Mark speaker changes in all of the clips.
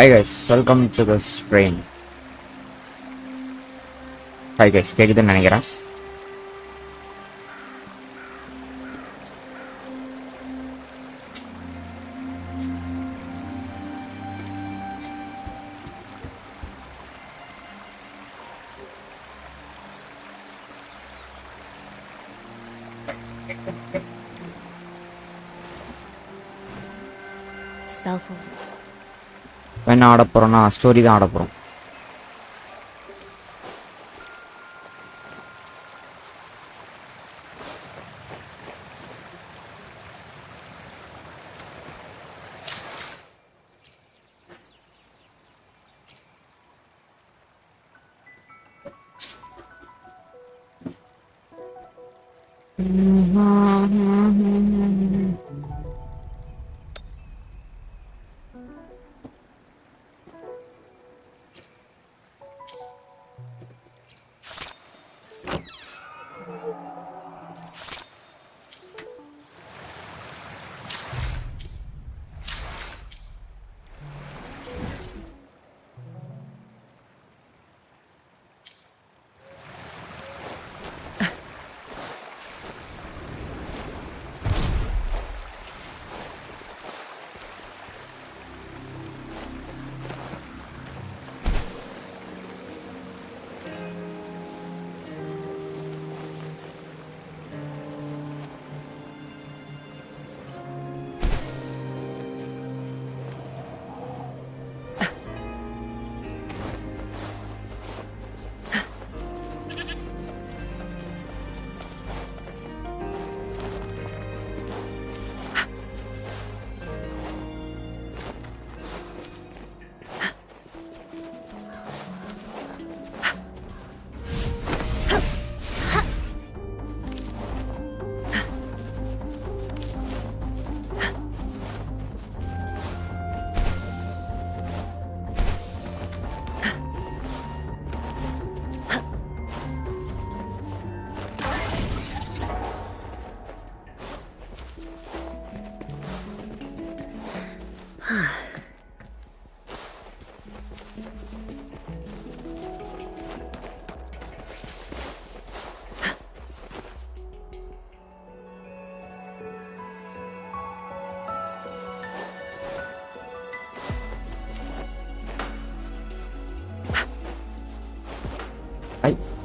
Speaker 1: Hi guys, welcome to the stream. Hi guys, கேக்குதுன்னு நினைக்கிறேன். என்ன ஆட போறோம்னா ஸ்டோரி தான் ஆட போறோம்.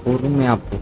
Speaker 1: பொறுமையா போ.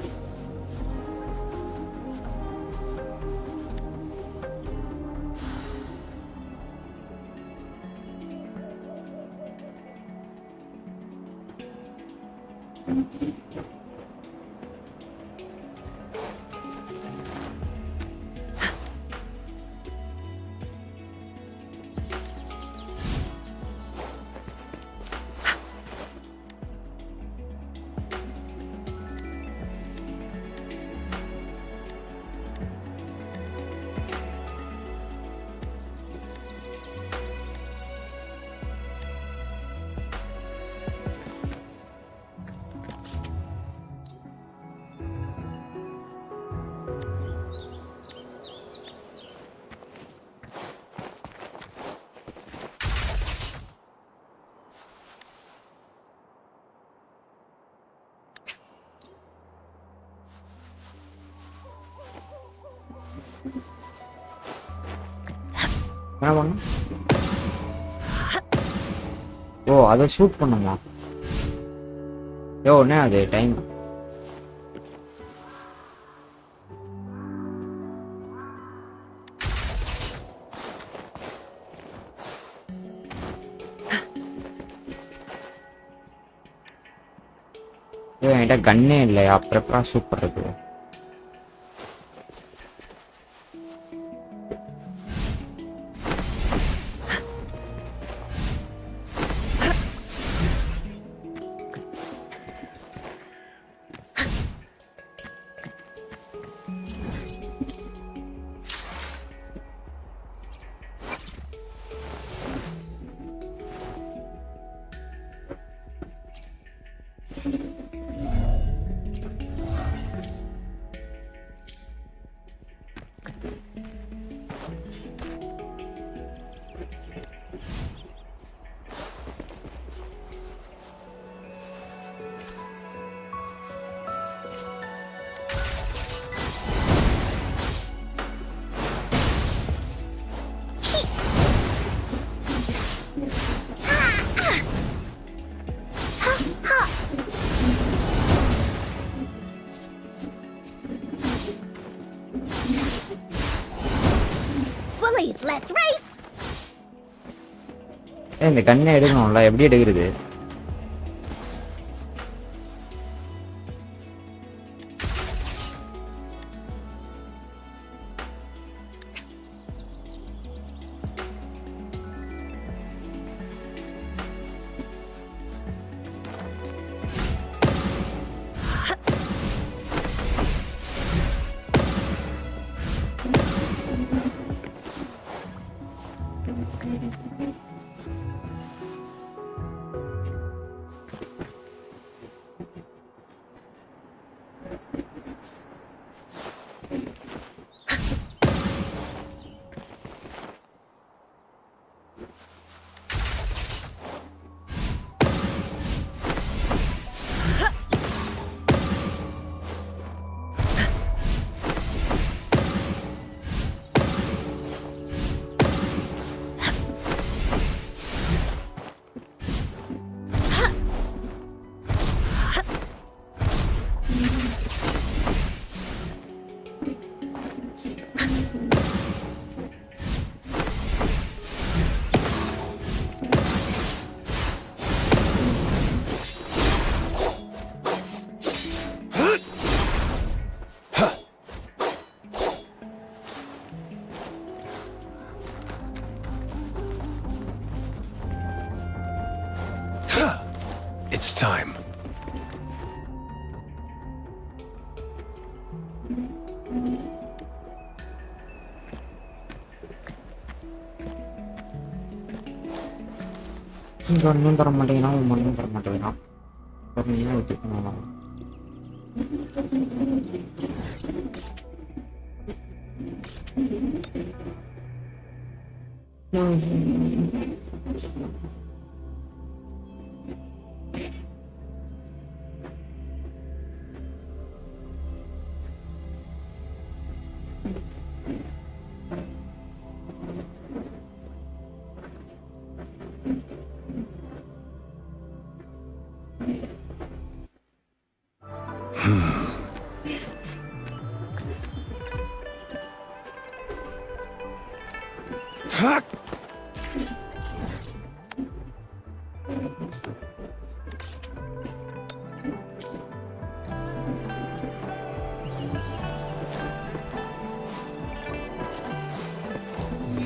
Speaker 1: என்ன பண்ண? ஓ, அதை ஷூட் பண்ணுமா? என்ன அது டைம்? என்கிட்ட கன்னே இல்லையா? அப்புறம் ஷூட் பண்றது.
Speaker 2: Let's race.
Speaker 1: இந்த கண்ணை எடுக்கணும்ல, எப்படி எடுக்கிறது?
Speaker 3: It's time.
Speaker 1: இங்கே ஒன்றும் தர மாட்டேங்கிறான், ஒன்றும் தர மாட்டேங்கிறான். பொறுமையாக வச்சுக்கணும்.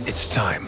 Speaker 3: It's time.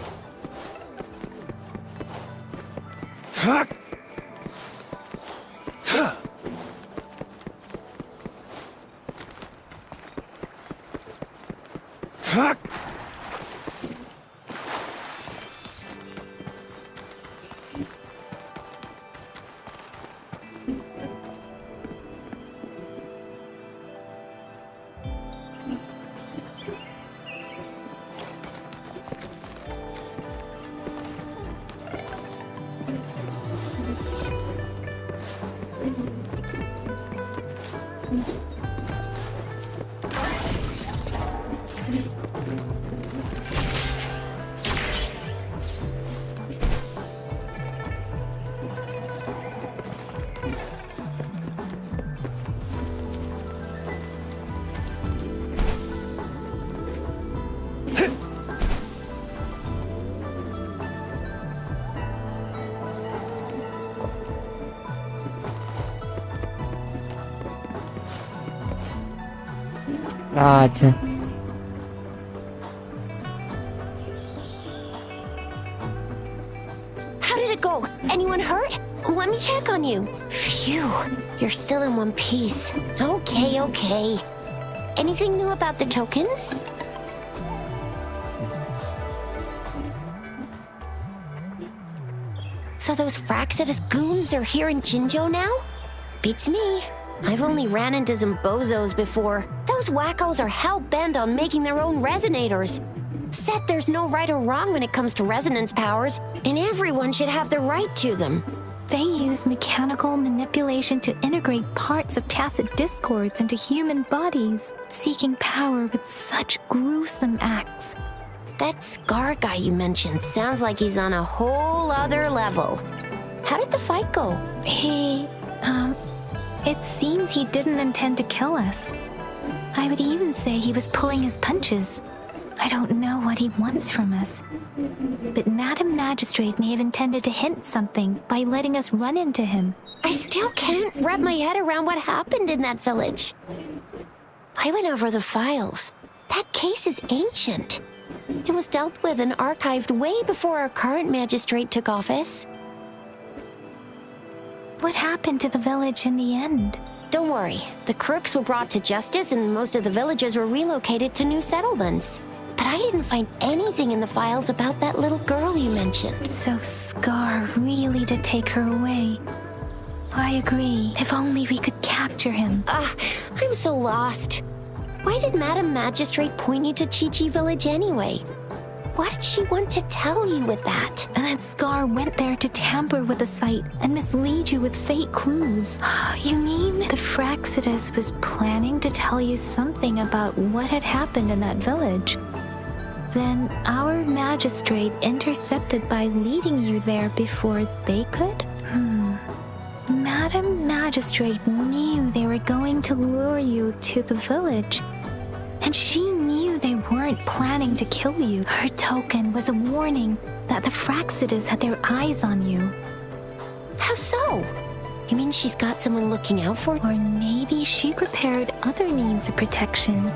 Speaker 3: अच्छा
Speaker 2: How did it go? Anyone hurt? Let me check on you. Phew, you're still in one piece. Okay. Anything new about the tokens? So those Fraxidus goons are here in Jinzhou now? Beats me. I've only ran into some bozos before. Those wackos are hell-bent on making their own resonators. Said there's no right or wrong when it comes to resonance powers, and everyone should have the right to them.
Speaker 4: They use mechanical manipulation to integrate parts of tacit discords into human bodies, seeking power with such gruesome acts.
Speaker 2: That Scar guy you mentioned sounds like he's on a whole other level. How did the fight go?
Speaker 4: It seems he didn't intend to kill us. I would even say he was pulling his punches. I don't know what he wants from us. But Madam Magistrate may have intended to hint something by letting us run into him.
Speaker 2: I still can't wrap my head around what happened in that village. I went over the files. That case is ancient. It was dealt with and archived way before our current magistrate took office.
Speaker 4: What happened to the village in the end?
Speaker 2: Don't worry. The crooks were brought to justice and most of the villagers were relocated to new settlements. But I didn't find anything in the files about that little girl you mentioned.
Speaker 4: So Scar really did take her away. I agree. If only we could capture him.
Speaker 2: I'm so lost. Why did Madam Magistrate point you to Chi-Chi Village anyway? What did she want to tell you with that?
Speaker 4: And that Scar went there to tamper with the site and mislead you with fake clues. You mean the Fraxidus was planning to tell you something about what had happened in that village? Then our magistrate intercepted by leading you there before they could? Madam Magistrate knew they were going to lure you to the village. And she knew they weren't planning to kill you. Her token was a warning that the Fraxidus had their eyes on you.
Speaker 2: How so? You mean she's got someone looking out for her?
Speaker 4: Or maybe she prepared other means of protection.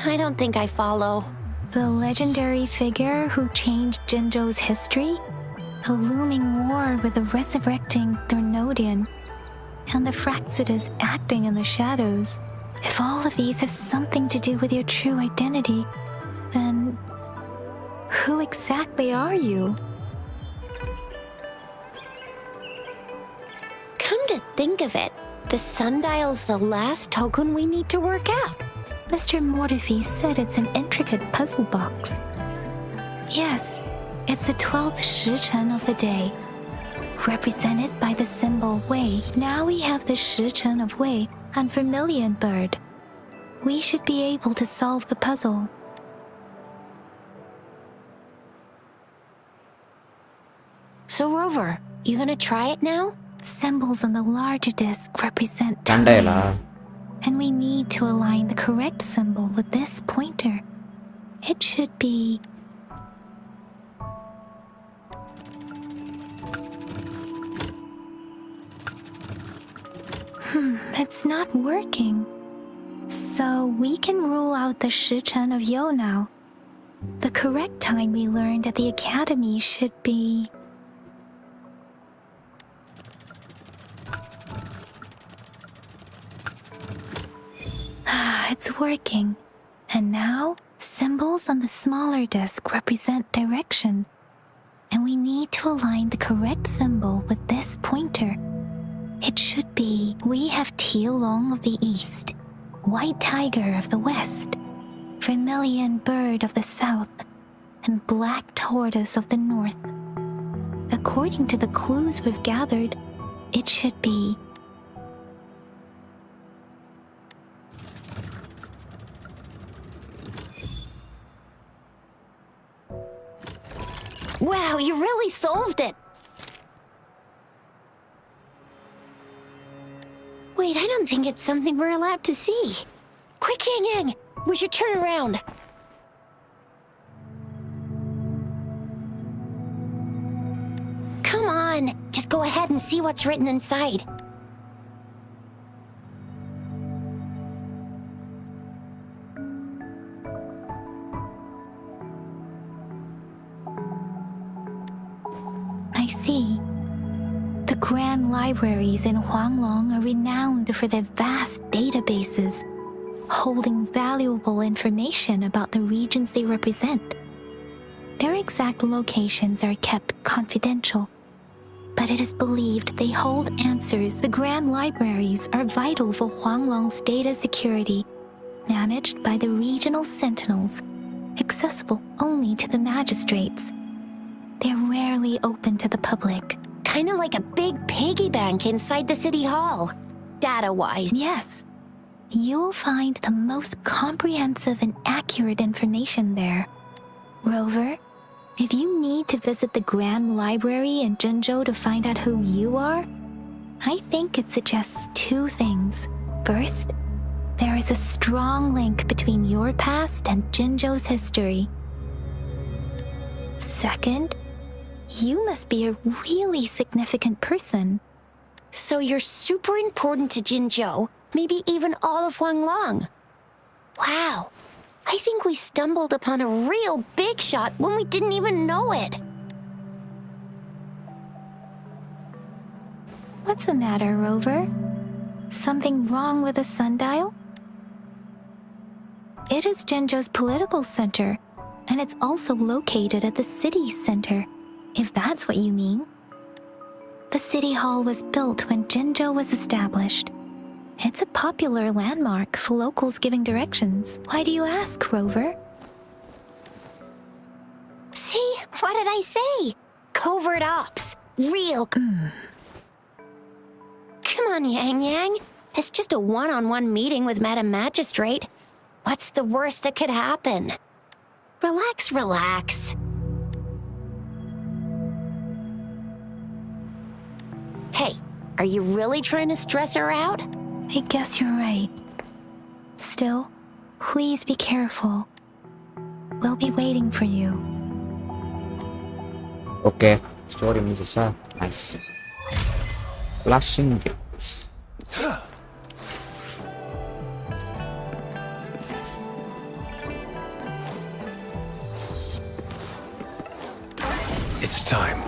Speaker 2: I don't think I follow.
Speaker 4: The legendary figure who changed Jinzhou's history? A looming war with the resurrecting Thernodian, and the Fraxidus acting in the shadows. If all of these have something to do with your true identity, then who exactly are you?
Speaker 2: Come to think of it, the sundial's the last token we need to work out.
Speaker 4: Mr. Mortefi said it's an intricate puzzle box. Yes, it's the 12th shichen of the day, represented by the symbol Wei. Now we have the shichen of Wei and vermilion bird. We should be able to solve the puzzle.
Speaker 2: So Rover, you gonna try it now?
Speaker 4: Symbols on the larger disc represent
Speaker 1: Entail.
Speaker 4: time, and we need to align the correct symbol with this pointer. It should be... It's not working. So we can rule out the shichen of Yo now. The correct time we learned at the academy should be... It's working. And now, symbols on the smaller disc represent direction. And we need to align the correct symbol with this pointer. It should be, we have Tielong of the east, white tiger of the west, vermilion bird of the south, and black tortoise of the north. According to the clues we've gathered, it should be...
Speaker 2: Wow, you really solved it! Wait, I don't think it's something we're allowed to see. Quick, Yang Yang! We should turn around. Come on, just go ahead and see what's written inside.
Speaker 4: I see. The grand libraries in Huanglong are renowned for their vast databases, holding valuable information about the regions they represent. Their exact locations are kept confidential, but it is believed they hold answers. The grand libraries are vital for Huanglong's data security, managed by the regional sentinels, accessible only to the magistrates. They're rarely open to the public.
Speaker 2: Kinda like a big piggy bank inside the city hall, data-wise.
Speaker 4: Yes. You'll find the most comprehensive and accurate information there. Rover, if you need to visit the Grand Library in Jinzhou to find out who you are, I think it suggests two things. First, There is a strong link between your past and Jinzhou's history. Second, you must be a really significant person.
Speaker 2: So you're super important to Jinzhou, maybe even all of Huanglong. Wow, I think we stumbled upon a real big shot when we didn't even know it.
Speaker 4: What's the matter, Rover? Something wrong with the sundial? It is Jinzhou's political center, and it's also located at the city's center, if that's what you mean. The city hall was built when Jinzhou was established. It's a popular landmark for locals giving directions. Why do you ask, Rover?
Speaker 2: See, what did I say? Covert ops. Real. Come on, Yang Yang. It's just a one-on-one meeting with Madam Magistrate. What's the worst that could happen? Relax, relax. Hey, are you really trying to stress her out?
Speaker 4: I guess you're right. Still, please be careful. We'll be waiting for you.
Speaker 1: Oke, story selesai. Nice. Flashing gates.
Speaker 3: It's time.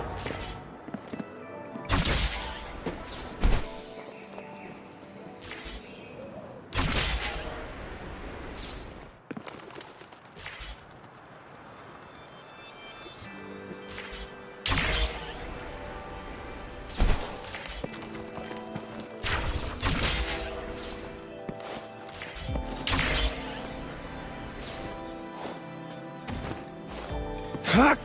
Speaker 3: Fuck!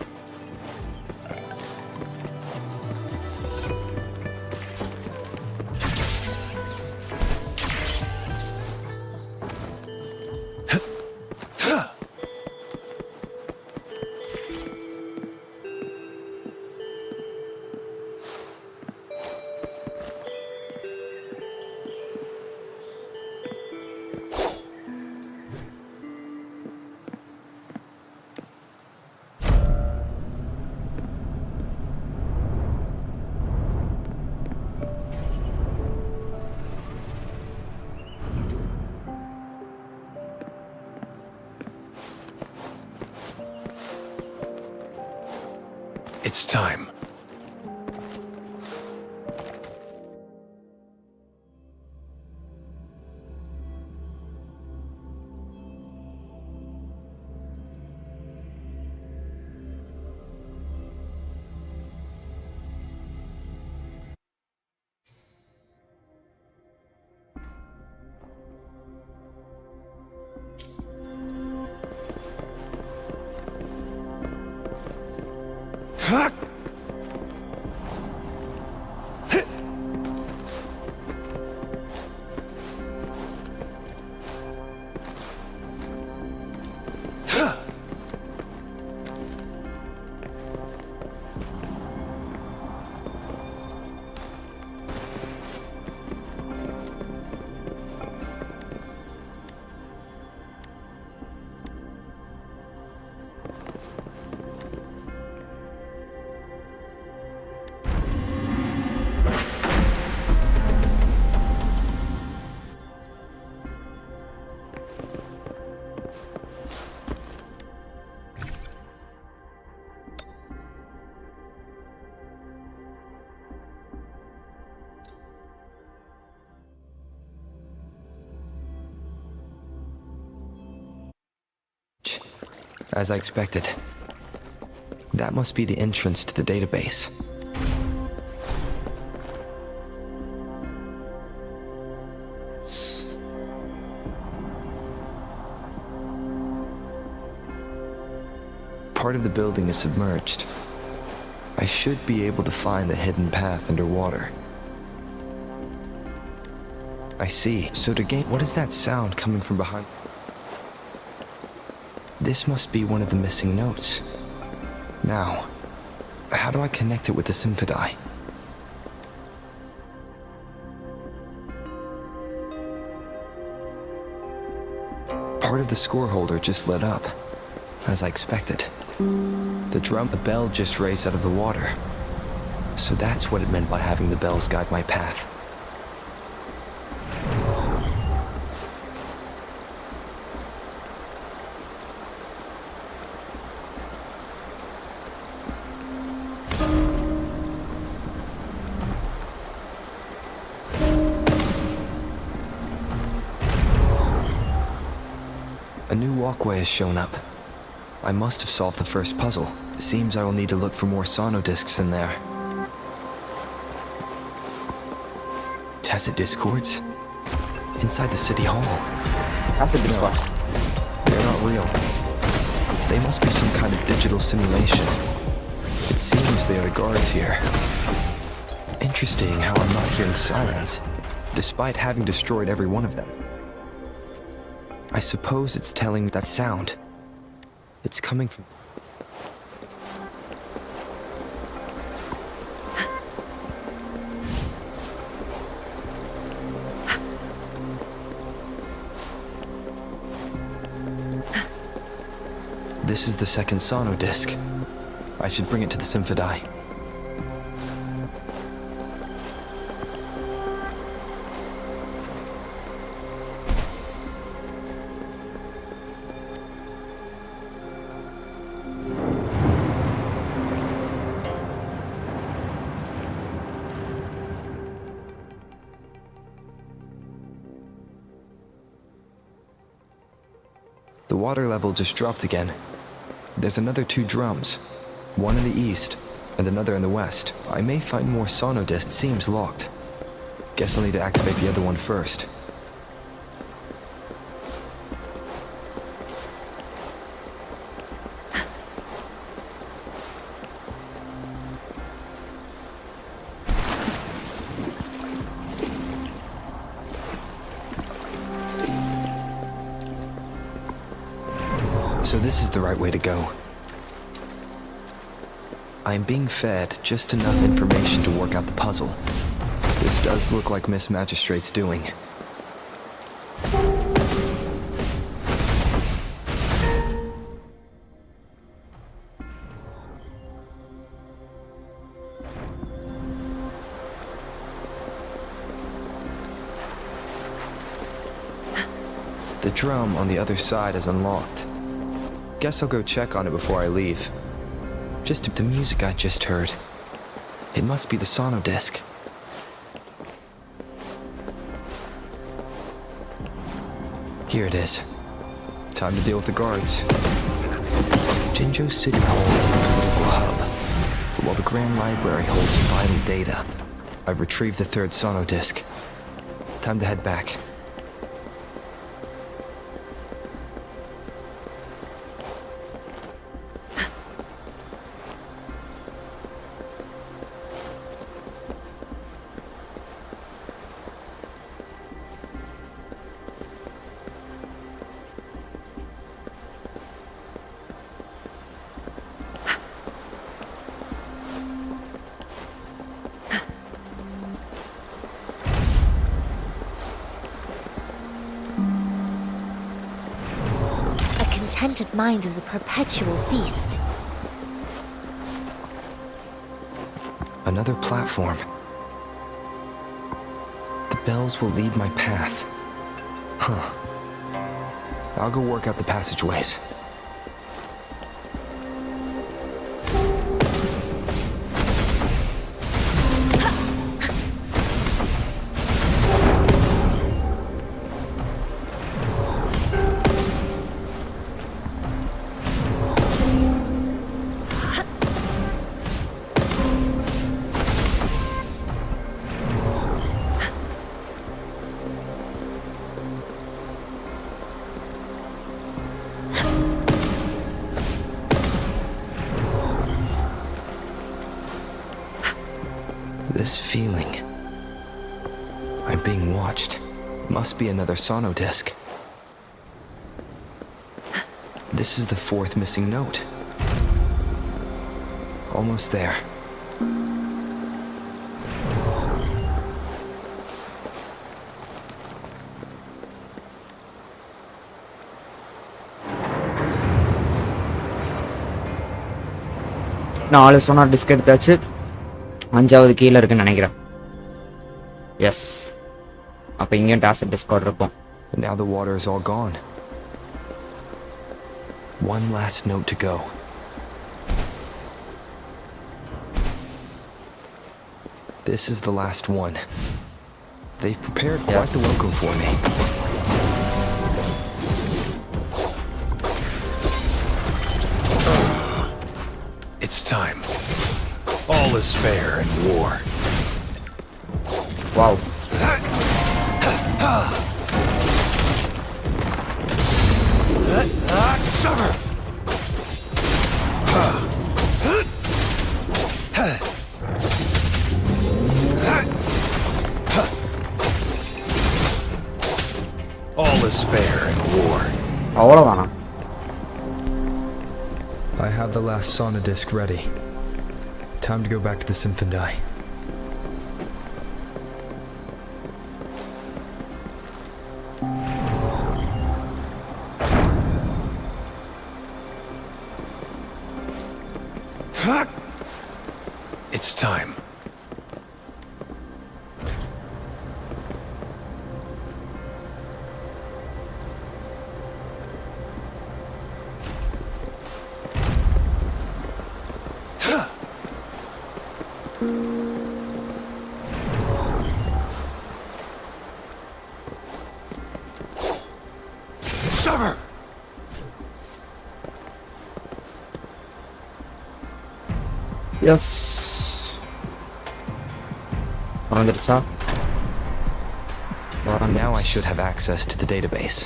Speaker 3: It's time. Fuck!
Speaker 5: As I expected. That must be the entrance to the database. Part of the building is submerged. I should be able to find the hidden path underwater. I see. So to gain... What is that sound coming from behind? This must be one of the missing notes. Now, how do I connect it with the Symphodi? Part of the score holder just lit up, as I expected. The bell just raised out of the water. So that's what it meant by having the bells guide my path. A new walkway has shown up. I must have solved the first puzzle. It seems I will need to look for more sonodiscs in there. Tacit discords? Inside the city hall?
Speaker 1: That's a Discord.
Speaker 5: They're not real. They must be some kind of digital simulation. It seems they are the guards here. Interesting how I'm not hearing sirens, despite having destroyed every one of them. I suppose it's telling that sound. It's coming from... This is the second sonodisc. I should bring it to the Symphodi. The water level just dropped again. There's another 2 drums, one in the east and another in the west. I may find more sonodiscs. It seems locked. Guess I'll need to activate the other one first. So this is the right way to go. I am being fed just enough information to work out the puzzle. This does look like Miss Magistrate's doing. The drum on the other side is unlocked. Guess I'll go check on it before I leave. Just the music I just heard. It must be the sonodisc. Here it is. Time to deal with the guards. Jinzhou City Hall is the political hub, but while the Grand Library holds vital data, I've retrieved the third sonodisc. Time to head back.
Speaker 2: Contented mind is a perpetual feast.
Speaker 5: Another platform. The bells will lead my path. Huh. I'll go work out the passageways. This feeling. I'm being watched. Must be another sonodisc. This is the 4th missing note. Almost there.
Speaker 1: 4 sonar disk எடுத்தாச்சு. 5வது கீழே இருக்குன்னு நினைக்கிறேன். S, அப்போ இங்கேயும் task Discord இருக்கும்.
Speaker 5: Now the water is all gone. One last note to go. This is the last one. They've prepared quite the welcome for me.
Speaker 3: It's time. All is fair in war.
Speaker 1: Wow.
Speaker 3: Summer. All is fair in war.
Speaker 1: அவ்வளோதானா?
Speaker 5: I have the last sauna disc ready. Time to go back to the Symphony.
Speaker 3: It's time. Summer!
Speaker 1: Yes.
Speaker 5: Now I should have access to the database.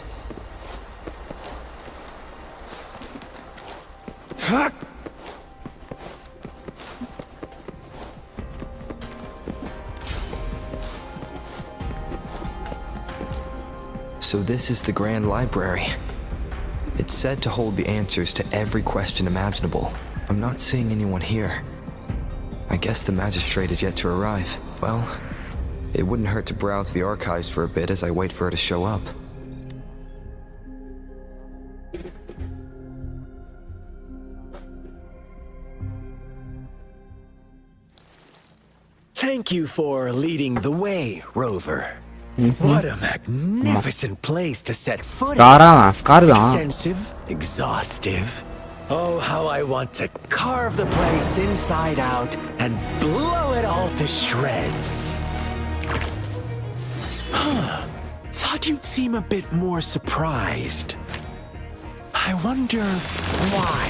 Speaker 5: So this is the Grand Library. It's said to hold the answers to every question imaginable. I'm not seeing anyone here. I guess the magistrate is yet to arrive. Well, it wouldn't hurt to browse the archives for a bit as I wait for her to show up.
Speaker 3: Thank you for leading the way, Rover. What a magnificent place to set foot in. Extensive, exhaustive. Oh, how I want to carve the place inside out and blow it all to shreds. Thought you'd seem a bit more surprised. I wonder why.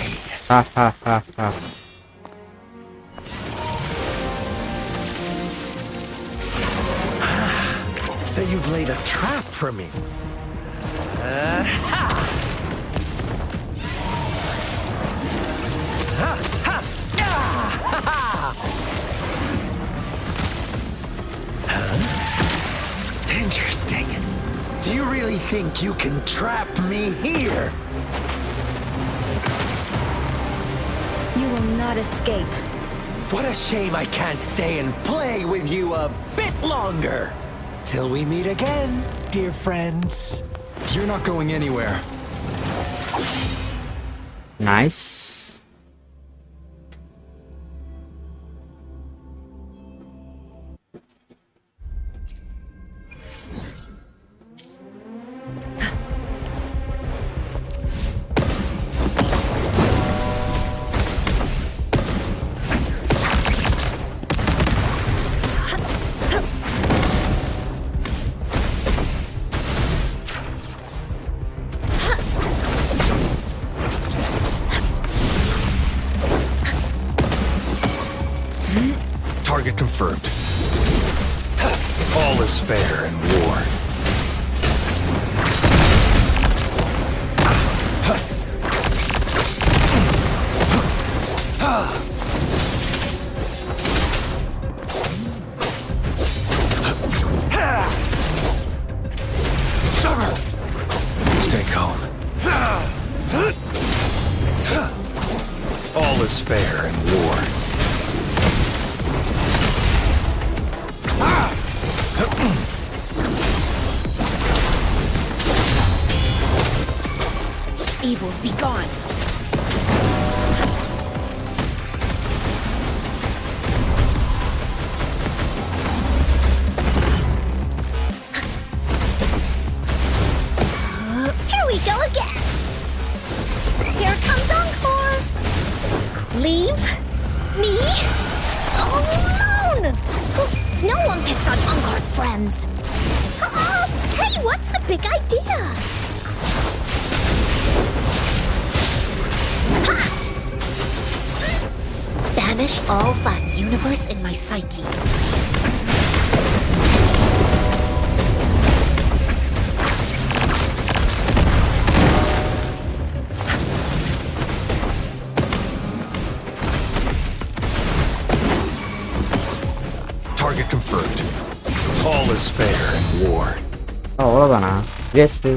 Speaker 3: So you've laid a trap for me. Interesting. Do you really think you can trap me here?
Speaker 2: You will not escape.
Speaker 3: What a shame I can't stay and play with you a bit longer. Till we meet again, dear friends.
Speaker 5: You're not going anywhere.
Speaker 1: Nice.
Speaker 3: Target confirmed. All is fair in war. Summer! Stay calm. All is fair in war.
Speaker 2: Evils be gone. Leave me alone! No one picks on Unkar's friends. Hey, what's the big idea? Ha! Banish all that universe in my psyche.
Speaker 3: Target confirmed. All is fair in war.
Speaker 1: அவ்வளோதானா waste.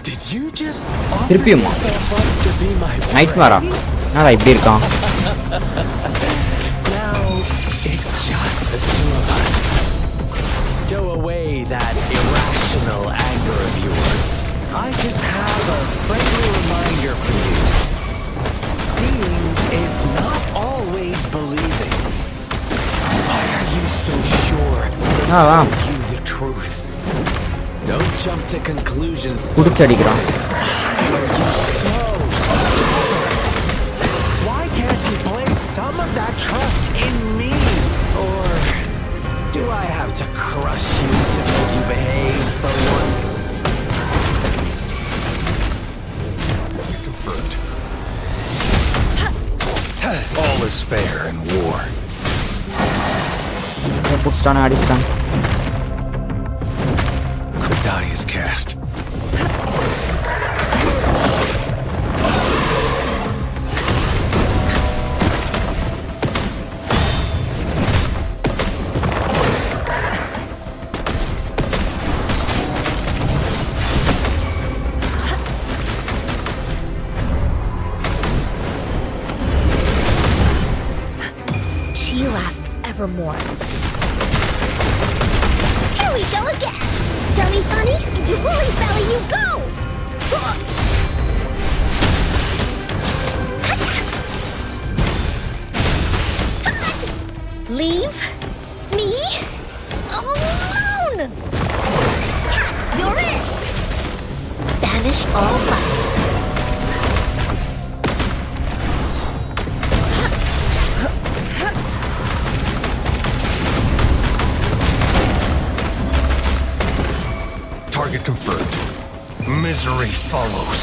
Speaker 3: Did you just offer
Speaker 1: திருப்பியுமா
Speaker 3: yourself up to be my
Speaker 1: night மாரா நான் இப்படி இருக்கான்.
Speaker 3: Now it's just the two of us. Stow away that irrational anger of yours. I just have a friendly reminder for you. Seeing is not always believing. Why are you so sure they told you the truth? Don't jump to conclusions so
Speaker 1: புடிச்சடிக்கிறான்.
Speaker 3: Why are you so stubborn? Why can't you place some of that trust in me? Or do I have to crush you to make you behave for once? Confirmed. All is fair in war.
Speaker 1: புடிச்சிட்டானே அடிச்சிட்டான்.
Speaker 3: The die is cast.
Speaker 2: She lasts evermore. Here we go again! Dummy funny, into woolly belly you go! Leave me alone! You're in! Banish all vice.
Speaker 3: Target confirmed. Misery follows.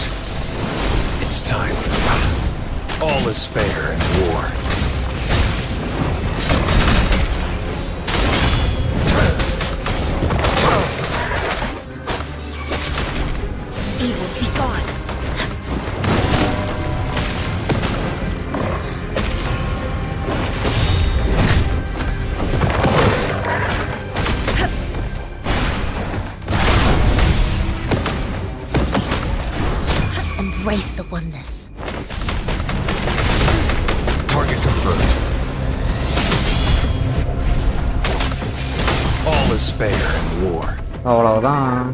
Speaker 3: It's time. All is fair in war.
Speaker 2: Evils be gone. Embrace the oneness.
Speaker 3: Target confirmed. All is fair in war.
Speaker 1: அவ்வளவுதான்.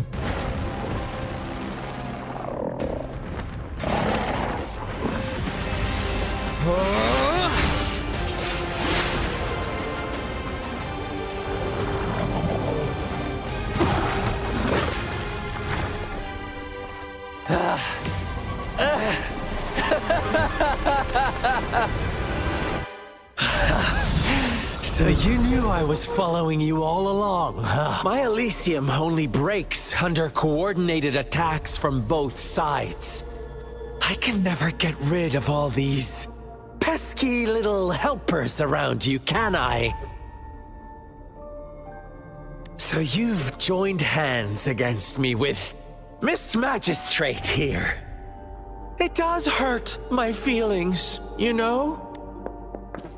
Speaker 3: So you knew I was following you all along, huh? My Elysium only breaks under coordinated attacks from both sides. I can never get rid of all these pesky little helpers around you, can I? So you've joined hands against me with Miss Magistrate here. It does hurt my feelings, you know?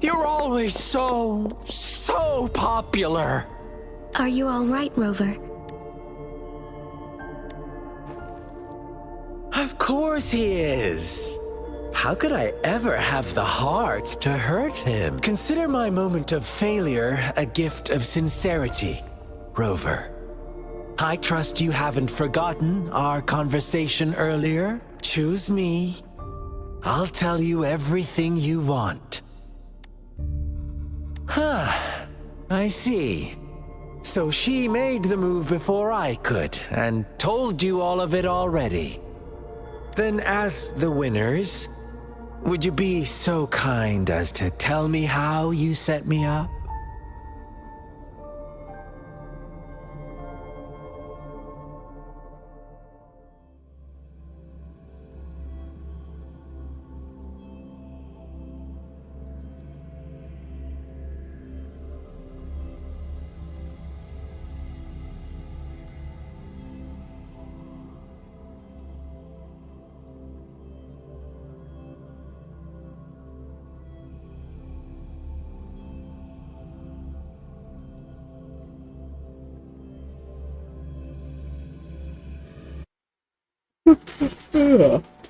Speaker 3: You're always so popular.
Speaker 4: Are you all right, Rover?
Speaker 3: Of course he is. How could I ever have the heart to hurt him? Consider my moment of failure a gift of sincerity, Rover. I trust you haven't forgotten our conversation earlier. Choose me. I'll tell you everything you want. Huh. I see. So she made the move before I could, and told you all of it already. Then as the winners, would you be so kind as to tell me how you set me up?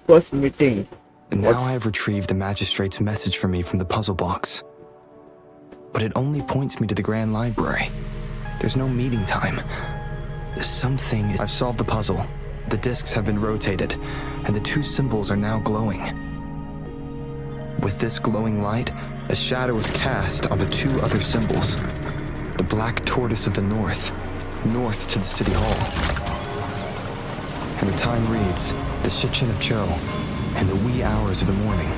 Speaker 1: First meeting.
Speaker 5: And now I have retrieved the magistrate's message for me from the puzzle box. But it only points me to the Grand Library. There's no meeting time. Something... I've solved the puzzle. The discs have been rotated, and the two symbols are now glowing. With this glowing light, a shadow is cast onto two other symbols. The black tortoise of the north to the city hall. And the time reads, the Shichin of Cho, in the wee hours of the morning.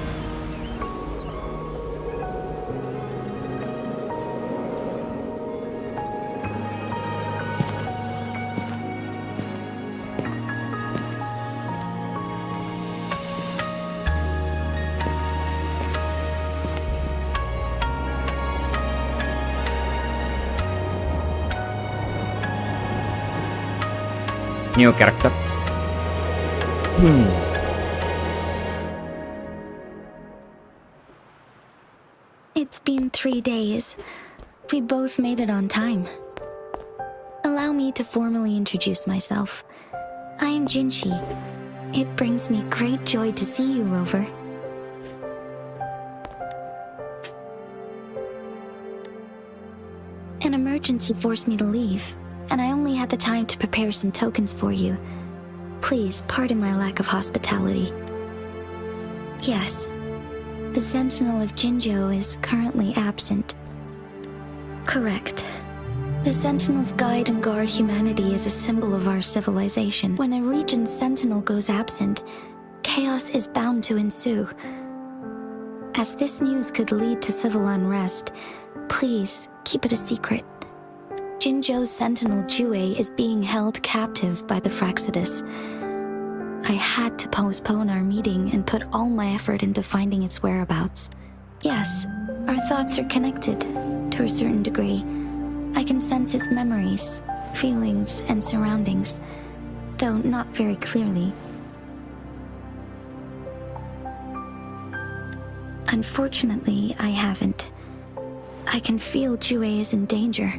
Speaker 1: New character.
Speaker 4: It's been 3 days. We both made it on time. Allow me to formally introduce myself. I am Jinshi. It brings me great joy to see you, Rover. An emergency forced me to leave, and I only had the time to prepare some tokens for you. Please pardon my lack of hospitality. Yes, the Sentinel of Jinzhou is currently absent. Correct. The Sentinels guide and guard humanity as a symbol of our civilization. When a region's Sentinel goes absent, chaos is bound to ensue. As this news could lead to civil unrest, please keep it a secret. Jinzhou's Sentinel Jue is being held captive by the Fraxidus. I had to postpone our meeting and put all my effort into finding its whereabouts. Yes, our thoughts are connected, to a certain degree. I can sense its memories, feelings, and surroundings, though not very clearly. Unfortunately, I haven't. I can feel Jue is in danger.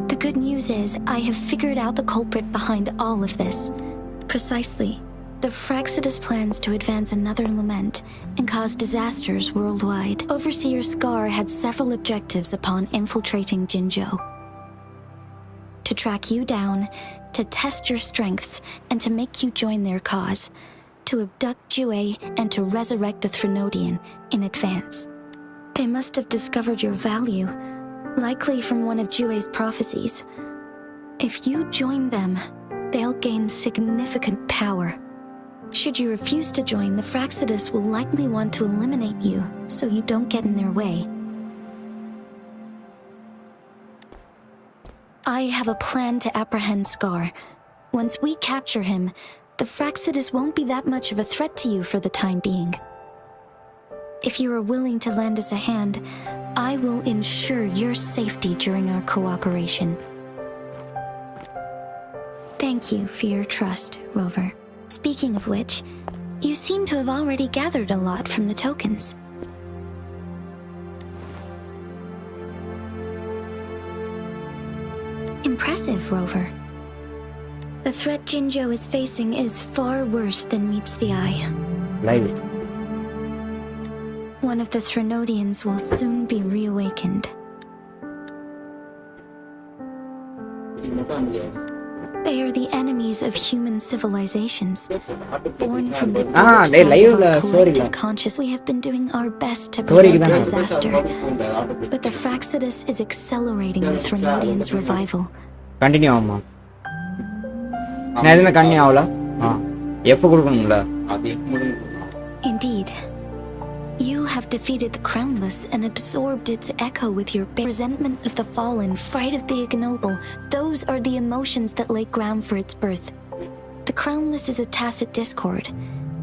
Speaker 4: The good news is, I have figured out the culprit behind all of this. Precisely. The Fraxidus plans to advance another lament and cause disasters worldwide. Overseer Scar had several objectives upon infiltrating Jinzhou. To track you down, to test your strengths, and to make you join their cause. To abduct Jue and to resurrect the Threnodian in advance. They must have discovered your value, likely from one of Jue's prophecies. If you join them, they'll gain significant power. Should you refuse to join, the Fraxidus will likely want to eliminate you, so you don't get in their way. I have a plan to apprehend Scar. Once we capture him, the Fraxidus won't be that much of a threat to you for the time being. If you are willing to lend us a hand, I will ensure your safety during our cooperation. Thank you for your trust, Rover. Speaking of which, you seem to have already gathered a lot from the tokens. Impressive, Rover. The threat Jinzhou is facing is far worse than meets the eye.
Speaker 1: Live.
Speaker 4: One of the Threnodians will soon be reawakened. They are the enemies of human civilizations, born from the
Speaker 1: they
Speaker 4: dark side
Speaker 1: live
Speaker 4: of
Speaker 1: the
Speaker 4: our
Speaker 1: story
Speaker 4: collective
Speaker 1: la.
Speaker 4: consciousness. We have been doing our best to
Speaker 1: Story
Speaker 4: prevent the
Speaker 1: தான்.
Speaker 4: disaster, but the Fraxidus is accelerating the Threnodians' revival.
Speaker 1: Continue ஆகுமா? நான் எதுவுமே continue ஆகல. F கொடுக்கணும்ல.
Speaker 4: Indeed. You have defeated the Crownless and absorbed its echo with your resentment of the fallen, fright of the ignoble. Those are the emotions that lay ground for its birth. The Crownless is a tacit discord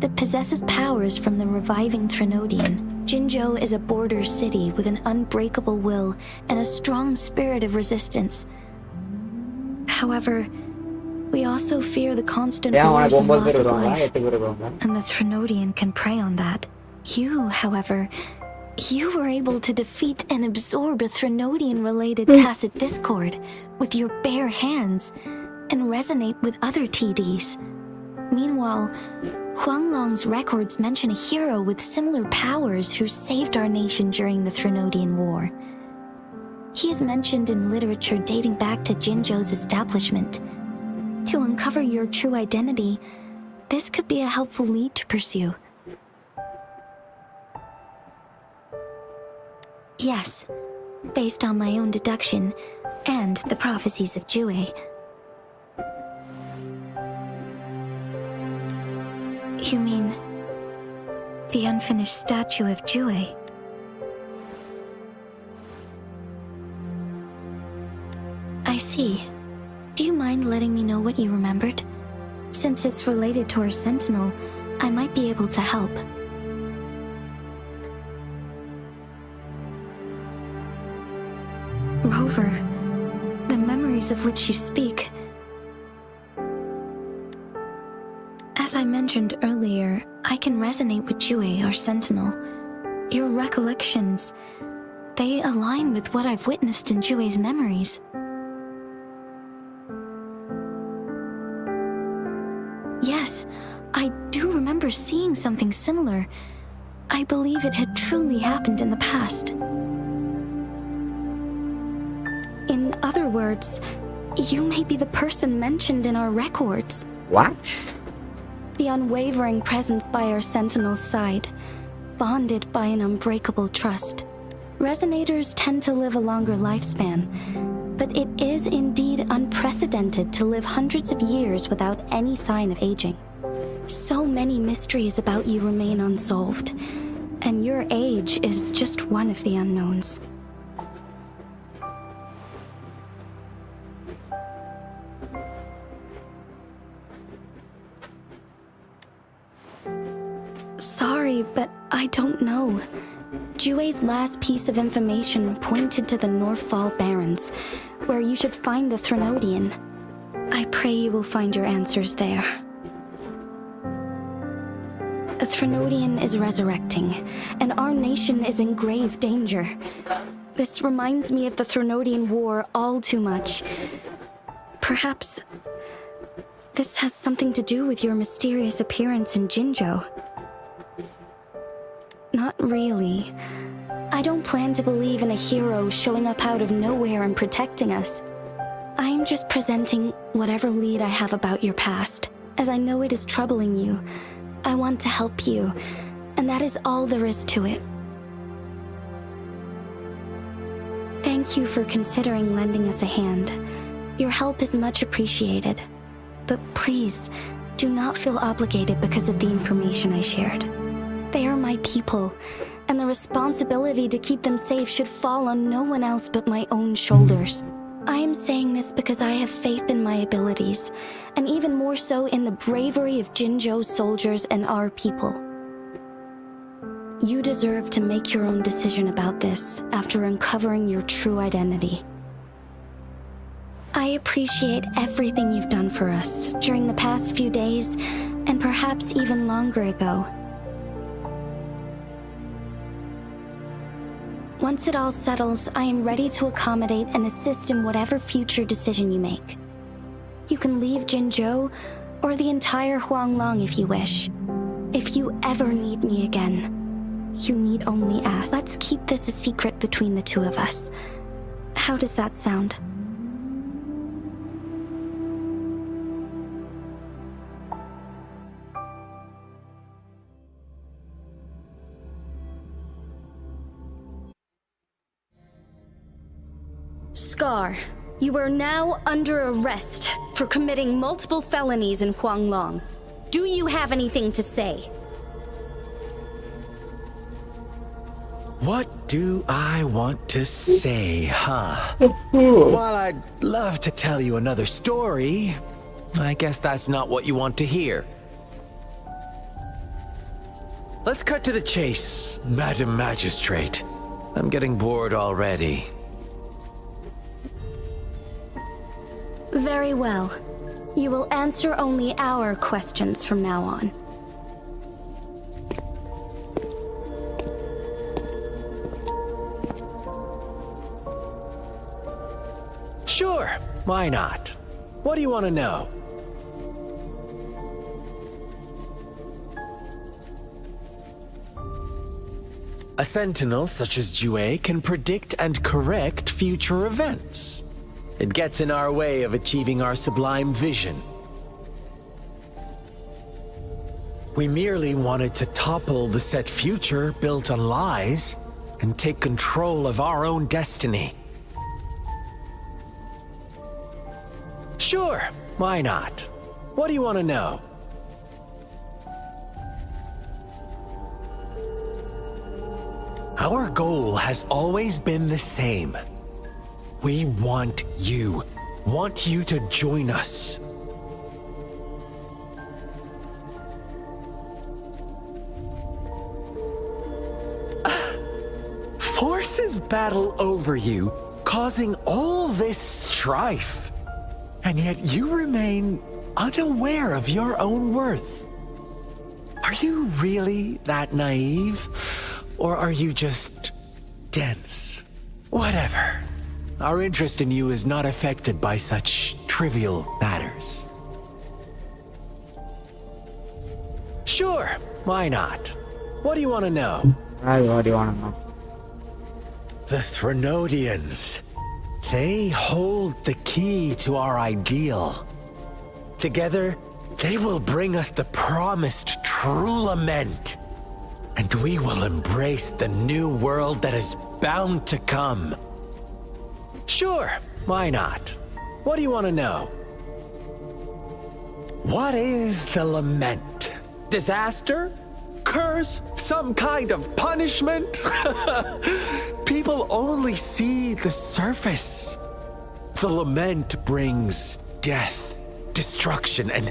Speaker 4: that possesses powers from the reviving Threnodian. Jinzhou is a border city with an unbreakable will and a strong spirit of resistance. However, we also fear the constant wars and loss of life, and the Threnodian can prey on that. You, however, you were able to defeat and absorb a Threnodian-related tacit discord with your bare hands and resonate with other TDs. Meanwhile, Huanglong's records mention a hero with similar powers who saved our nation during the Threnodian War. He is mentioned in literature dating back to Jinzhou's establishment. To uncover your true identity, this could be a helpful lead to pursue. Yes, based on my own deduction and the prophecies of Jue. You mean the unfinished statue of Jue? I see. Do you mind letting me know what you remembered? Since it's related to our sentinel, I might be able to help. Rover, the memories of which you speak. As I mentioned earlier, I can resonate with Jue, our sentinel. Your recollections, they align with what I've witnessed in Jue's memories. Yes, I do remember seeing something similar. I believe it had truly happened in the past. In other words, you may be the person mentioned in our records.
Speaker 1: What?
Speaker 4: The unwavering presence by our sentinel's side, bonded by an unbreakable trust. Resonators tend to live a longer lifespan, but it is indeed unprecedented to live hundreds of years without any sign of aging. So many mysteries about you remain unsolved, and your age is just one of the unknowns. Sorry, but I don't know. Jue's last piece of information pointed to the Northfall Barrens, where you should find the Threnodian. I pray you will find your answers there. A Threnodian is resurrecting, and our nation is in grave danger. This reminds me of the Threnodian War all too much. Perhaps this has something to do with your mysterious appearance in Jinzhou. Not really. I don't plan to believe in a hero showing up out of nowhere and protecting us. I'm just presenting whatever lead I have about your past. As I know it is troubling you, I want to help you, and that is all there is to it. Thank you for considering lending us a hand. Your help is much appreciated. But please, do not feel obligated because of the information I shared. They are my people, and the responsibility to keep them safe should fall on no one else but my own shoulders. I am saying this because I have faith in my abilities, and even more so in the bravery of Jinzhou's soldiers and our people. You deserve to make your own decision about this after uncovering your true identity. I appreciate everything you've done for us during the past few days, and perhaps even longer ago. Once it all settles, I am ready to accommodate and assist in whatever future decision you make. You can leave Jinzhou or the entire Huanglong if you wish. If you ever need me again, you need only ask. Let's keep this a secret between the two of us. How does that sound?
Speaker 6: Scar, you are now under arrest for committing multiple felonies in Huanglong. Do you have anything to say?
Speaker 3: What do I want to say, huh? While I'd love to tell you another story, I guess that's not what you want to hear. Let's cut to the chase, Madam Magistrate. I'm getting bored already.
Speaker 6: Very well. You will answer only our questions from now on.
Speaker 3: Sure, why not? What do you want to know? A sentinel such as Jue can predict and correct future events. It gets in our way of achieving our sublime vision. We merely wanted to topple the set future built on lies and take control of our own destiny. Sure, why not? What do you want to know? Our goal has always been the same. We want you to join us. Forces battle over you, causing all this strife. And yet you remain unaware of your own worth. Are you really that naive? Or are you just dense? Whatever. Our interest in you is not affected by such trivial matters. Sure, why not? What do you want to know?
Speaker 1: What do you want to know?
Speaker 3: The Threnodians. They hold the key to our ideal. Together, they will bring us the promised true lament. And we will embrace the new world that is bound to come. Sure, why not? What do you want to know? What is the lament? Disaster? Curse? Some kind of punishment? People only see the surface. The lament brings death, destruction, and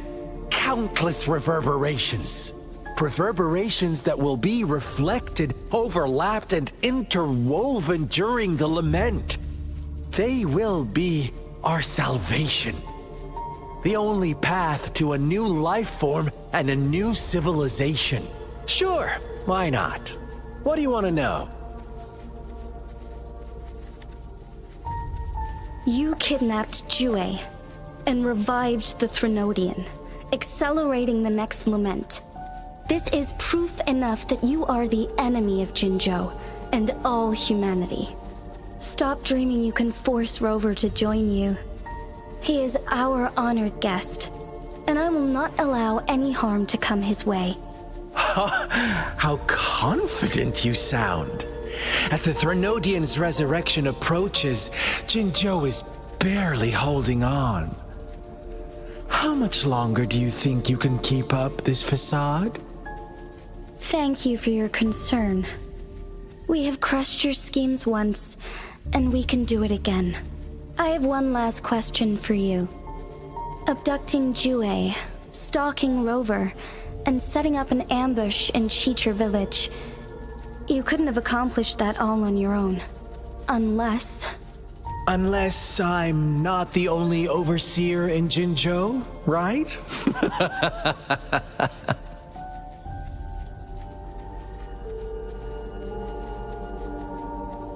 Speaker 3: countless reverberations. Reverberations that will be reflected, overlapped, and interwoven during the lament. They will be our salvation. The only path to a new life form and a new civilization. Sure, why not? What do you want to know?
Speaker 6: You kidnapped Jue and revived the Threnodian, accelerating the next lament. This is proof enough that you are the enemy of Jinzhou and all humanity. Stop dreaming you can force Rover to join you. He is our honored guest, and I will not allow any harm to come his way.
Speaker 3: How confident you sound. As the Threnodian's resurrection approaches, Jinzhou is barely holding on. How much longer do you think you can keep up this facade?
Speaker 6: Thank you for your concern. We have crushed your schemes once, and we can do it again. I have one last question for you. Abducting Jue, stalking Rover, and setting up an ambush in Treacherous village. You couldn't have accomplished that all on your own. Unless
Speaker 3: I'm not the only overseer in Jinzhou, right?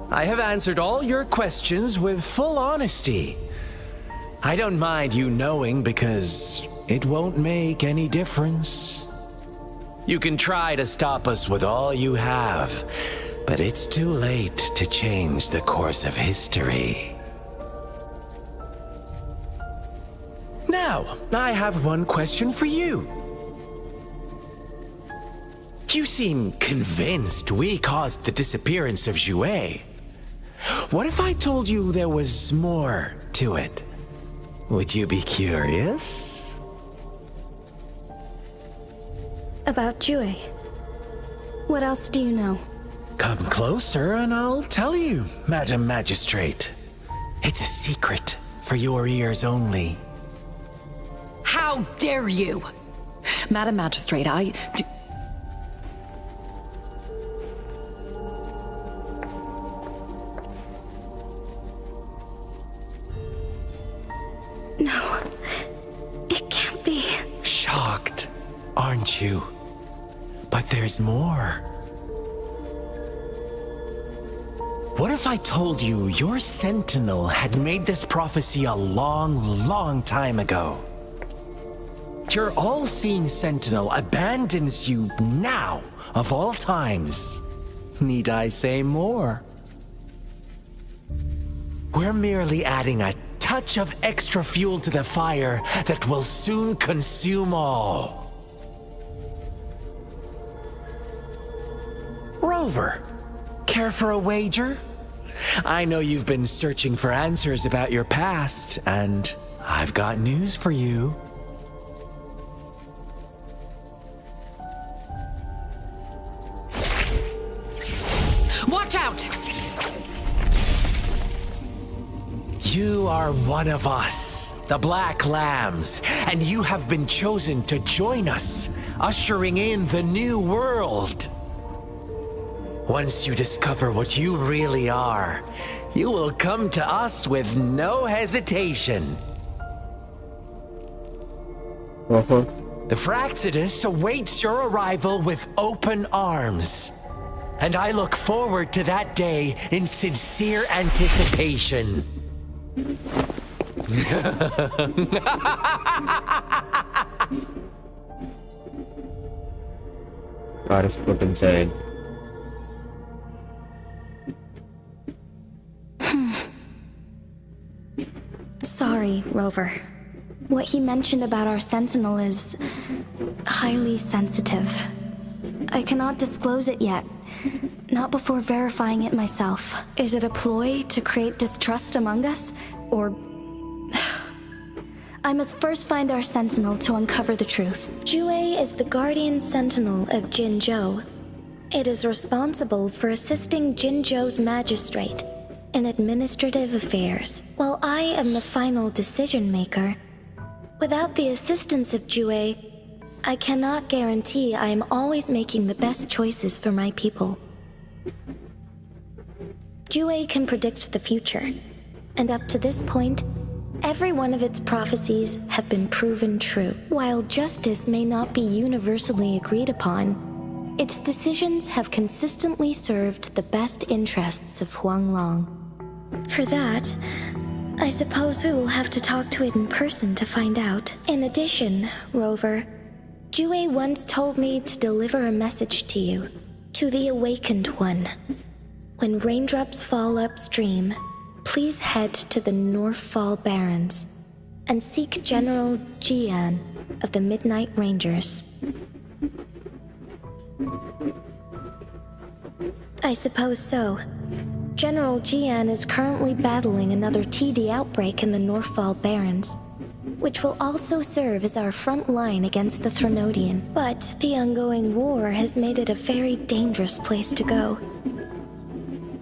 Speaker 3: I have answered all your questions with full honesty. I don't mind you knowing because it won't make any difference. You can try to stop us with all you have, but it's too late to change the course of history. Now, I have one question for you. You seem convinced we caused the disappearance of Jue. what if I told you there was more to it? Would you be curious?
Speaker 6: About Jue. What else do you know?
Speaker 3: Come closer and I'll tell you, Madam Magistrate. It's a secret for your ears only.
Speaker 7: How dare you! Madam Magistrate,
Speaker 6: No, it can't be.
Speaker 3: Shocked, aren't you? But there's more. What if I told you your sentinel had made this prophecy a long time ago? Your all-seeing sentinel abandons you now, of all times. Need I say more? We're merely adding a touch of extra fuel to the fire that will soon consume all. Rover, care for a wager? I know you've been searching for answers about your past, and I've got news for you.
Speaker 7: watch out!
Speaker 3: You are one of us, the Black Lambs, and you have been chosen to join us, ushering in the new world. Once you discover what you really are, you will come to us with no hesitation. The Fraxidus awaits your arrival with open arms, and I look forward to that day in sincere anticipation.
Speaker 1: God is put inside.
Speaker 6: Sorry, Rover. What he mentioned about our sentinel is highly sensitive. I cannot disclose it yet. Not before verifying it myself. Is it a ploy to create distrust among us? Or... I must first find our sentinel to uncover the truth. Jue is the guardian sentinel of Jinzhou. It is responsible for assisting Jinzhou's magistrate in administrative affairs, while I am the final decision maker. Without the assistance of Jue, I cannot guarantee I am always making the best choices for my people. Jue can predict the future, and up to this point, every one of its prophecies have been proven true. While justice may not be universally agreed upon, its decisions have consistently served the best interests of Huanglong. For that, I suppose we will have to talk to it in person to find out. In addition, Rover, Jue once told me to deliver a message to you, to the Awakened One. When raindrops fall upstream, please head to the Northfall Barrens and seek General Jian of the Midnight Rangers. I suppose so. General Jian is currently battling another TD outbreak in the Northfall Barrens, which will also serve as our front line against the Threnodian. But the ongoing war has made it a very dangerous place to go.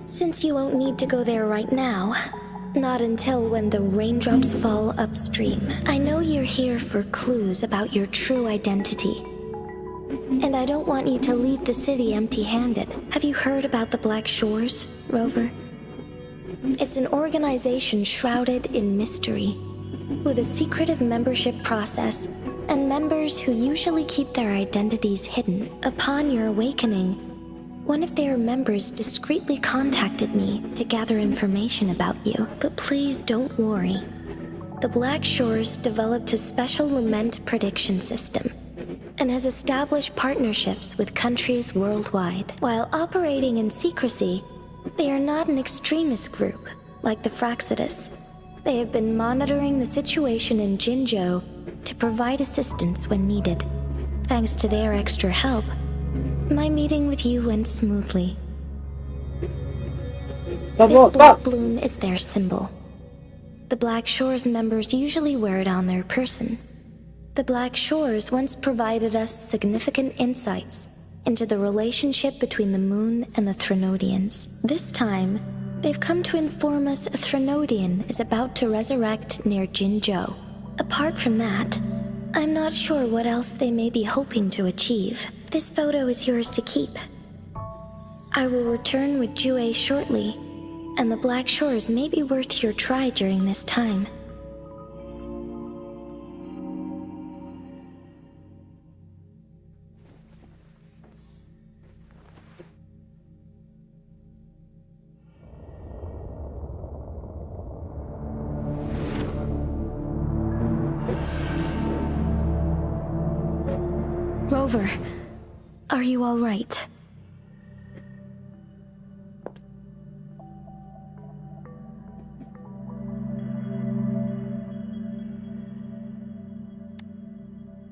Speaker 6: Since you won't need to go there right now, not until when the raindrops fall upstream. I know you're here for clues about your true identity, and I don't want you to leave the city empty-handed. Have you heard about the Black Shores, Rover? It's an organization shrouded in mystery, with a secretive membership process, and members who usually keep their identities hidden. Upon your awakening, one of their members discreetly contacted me to gather information about you. But please don't worry. The Black Shores developed a special lament prediction system and has established partnerships with countries worldwide. While operating in secrecy, they are not an extremist group like the Fraxidus. They have been monitoring the situation in Jinzhou to provide assistance when needed. Thanks to their extra help, my meeting with you went smoothly.
Speaker 2: This black bloom is their symbol. The Black Shores members usually wear it on their person. The Black Shores once provided us significant insights into the relationship between the moon and the Threnodians. This time, they've come to inform us a Threnodian is about to resurrect near Jinzhou. Apart from that, I'm not sure what else they may be hoping to achieve. This photo is yours to keep. I will return with Jue shortly, and the Black Shores may be worth your try during this time. Rover, are you all right?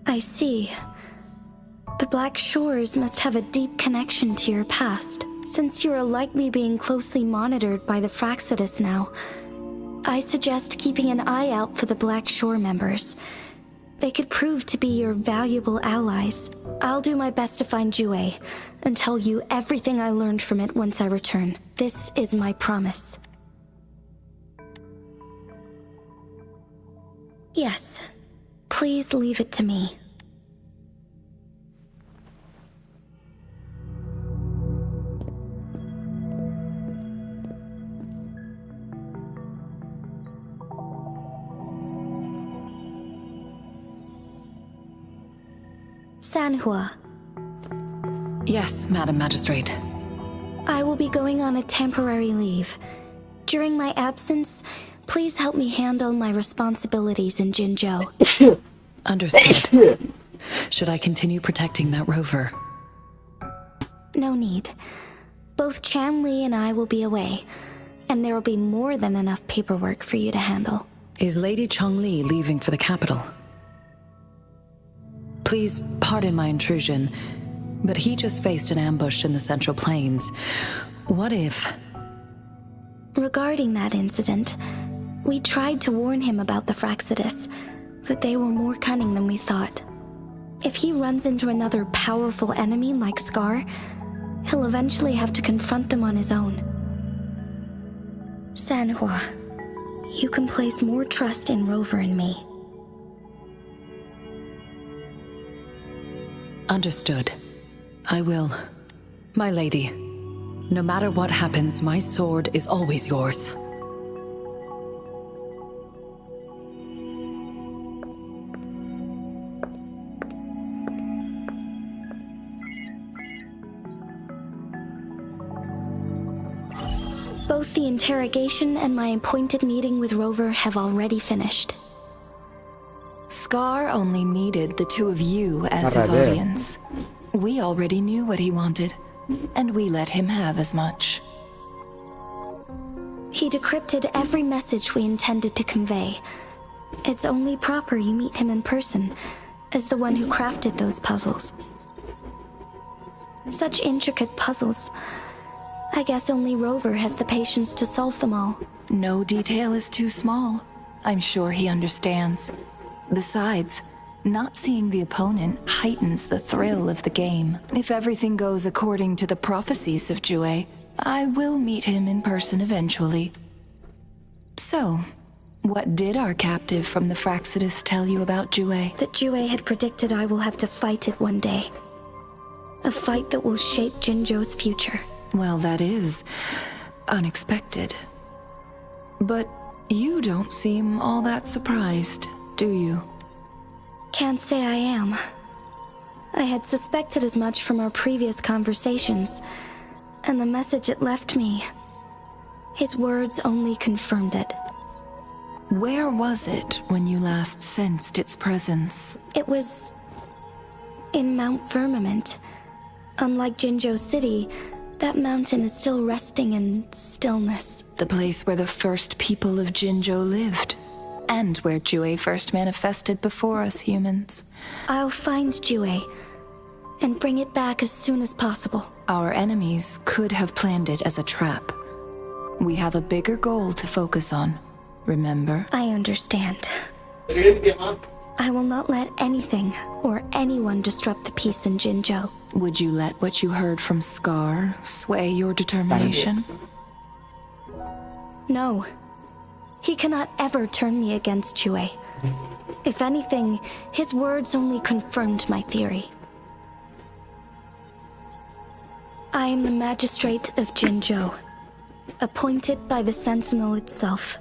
Speaker 2: I see. The Black Shores must have a deep connection to your past, since you are likely being closely monitored by the Fractsidus now. I suggest keeping an eye out for the Black Shore members. They could prove to be your valuable allies. I'll do my best to find Jue and tell you everything I learned from it once I return. This is my promise. Yes, please leave it to me. Sanhua.
Speaker 7: Yes, Madam Magistrate.
Speaker 2: I will be going on a temporary leave. During my absence, please help me handle my responsibilities in Jinzhou.
Speaker 7: Understood. Should I continue protecting that rover?
Speaker 2: No need. Both Chanli and I will be away, and there will be more than enough paperwork for you to handle.
Speaker 7: Is Lady Chongli leaving for the capital? Please pardon my intrusion, but he just faced an ambush in the Central Plains. What if...
Speaker 2: Regarding that incident, we tried to warn him about the Fractsidus, but they were more cunning than we thought. If he runs into another powerful enemy like Scar, he'll eventually have to confront them on his own. Sanhua, you can place more trust in Rover and me.
Speaker 7: Understood. I will. My lady, no matter what happens, my sword is always yours.
Speaker 2: Both the interrogation and my appointed meeting with Rover have already finished.
Speaker 8: Scar only needed the two of you as his audience. We already knew what he wanted, and we let him have as much.
Speaker 2: He decrypted every message we intended to convey. It's only proper you meet him in person, as the one who crafted those puzzles. Such intricate puzzles. I guess only Rover has the patience to solve them all.
Speaker 8: No detail is too small. I'm sure he understands. Besides, not seeing the opponent heightens the thrill of the game. If everything goes according to the prophecies of Jue, I will meet him in person eventually. So, what did our captive from the Fractsidus tell you about Jue?
Speaker 2: That Jue had predicted I will have to fight it one day. A fight that will shape Jinzhou's future.
Speaker 8: Well, that is unexpected. But you don't seem all that surprised, do you?
Speaker 2: Can't say I am. I had suspected as much from our previous conversations, and the message it left me, his words only confirmed it.
Speaker 8: Where was it when you last sensed its presence?
Speaker 2: It was in Mount Firmament. Unlike Jinzhou City, that mountain is still resting in stillness.
Speaker 8: The place where the first people of Jinzhou lived, and where Jue first manifested before us humans.
Speaker 2: I'll find Jue and bring it back as soon as possible.
Speaker 8: Our enemies could have planned it as a trap. We have a bigger goal to focus on, remember?
Speaker 6: I understand. I will not let anything or anyone disrupt the peace in Jinzhou.
Speaker 8: Would you let what you heard from Scar sway your determination?
Speaker 6: No. He cannot ever turn me against Jue. If anything, his words only confirmed my theory. I am the magistrate of Jinzhou, appointed by the Sentinel itself.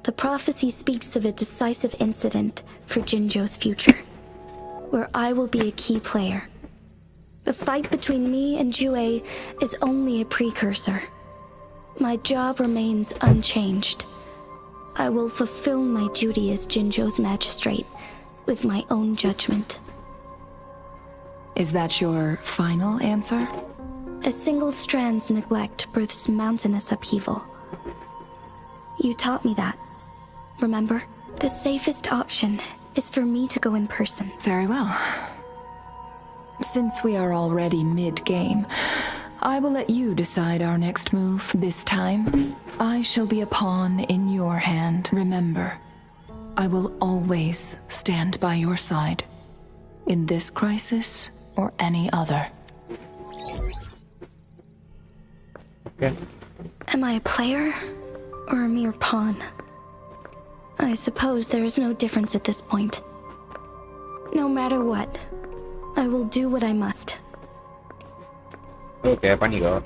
Speaker 6: The prophecy speaks of a decisive incident for Jinzhou's future, where I will be a key player. The fight between me and Jue is only a precursor. My job remains unchanged. I will fulfill my duty as Jinzhou's magistrate with my own judgment.
Speaker 8: Is that your final answer?
Speaker 6: A single strand's neglect births mountainous upheaval. You taught me that. Remember? The safest option is for me to go in person.
Speaker 8: Very well. Since we are already mid-game, I will let you decide our next move. This time, I shall be a pawn in your hand. Remember, I will always stand by your side, in this crisis or any other.
Speaker 1: Okay.
Speaker 6: Am I a player or a mere pawn? I suppose there is no difference at this point. No matter what, I will do what I must.
Speaker 1: Okay, பண்ணிக்கோ.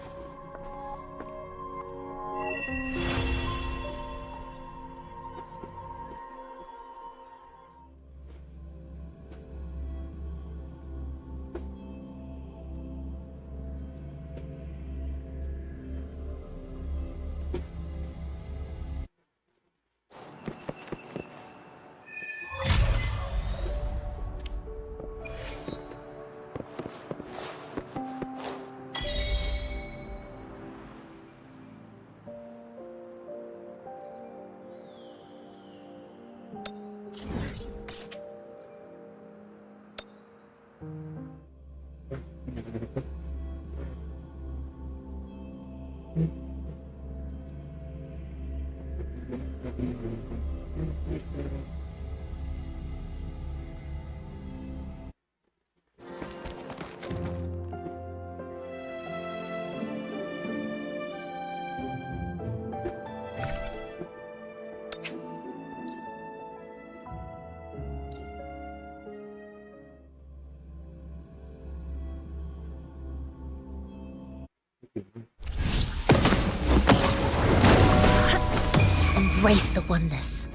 Speaker 2: Embrace the oneness.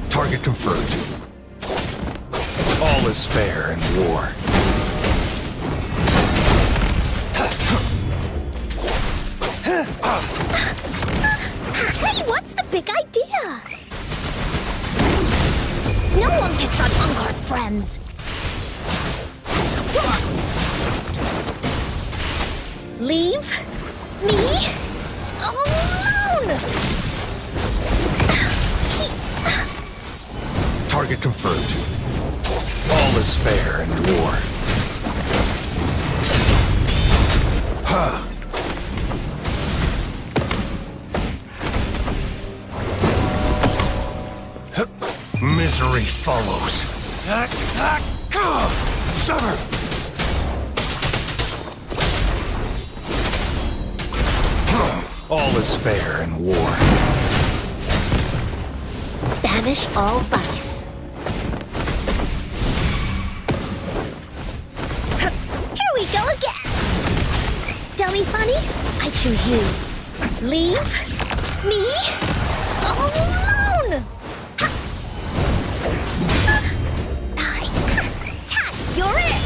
Speaker 3: Target confirmed. All is fair in war.
Speaker 2: Hey, what's the big idea? No one picks on Ungar's friends. Leave me alone!
Speaker 3: Target confirmed. All is fair in war. Misery follows. Sever! All is fair in war.
Speaker 2: Banish all vice. Here we go again. Dummy funny? I choose you. Leave me alone! Tat, you're it!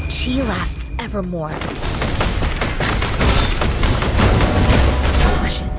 Speaker 2: She lasts evermore. Caution.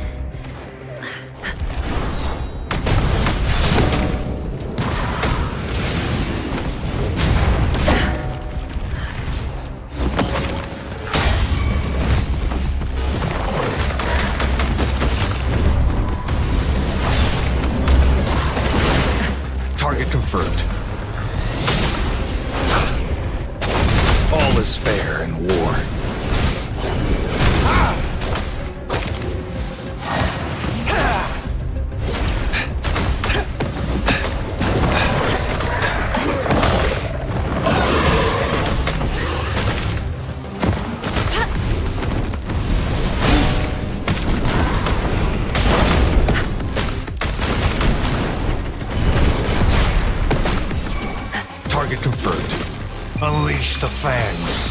Speaker 3: the fangs.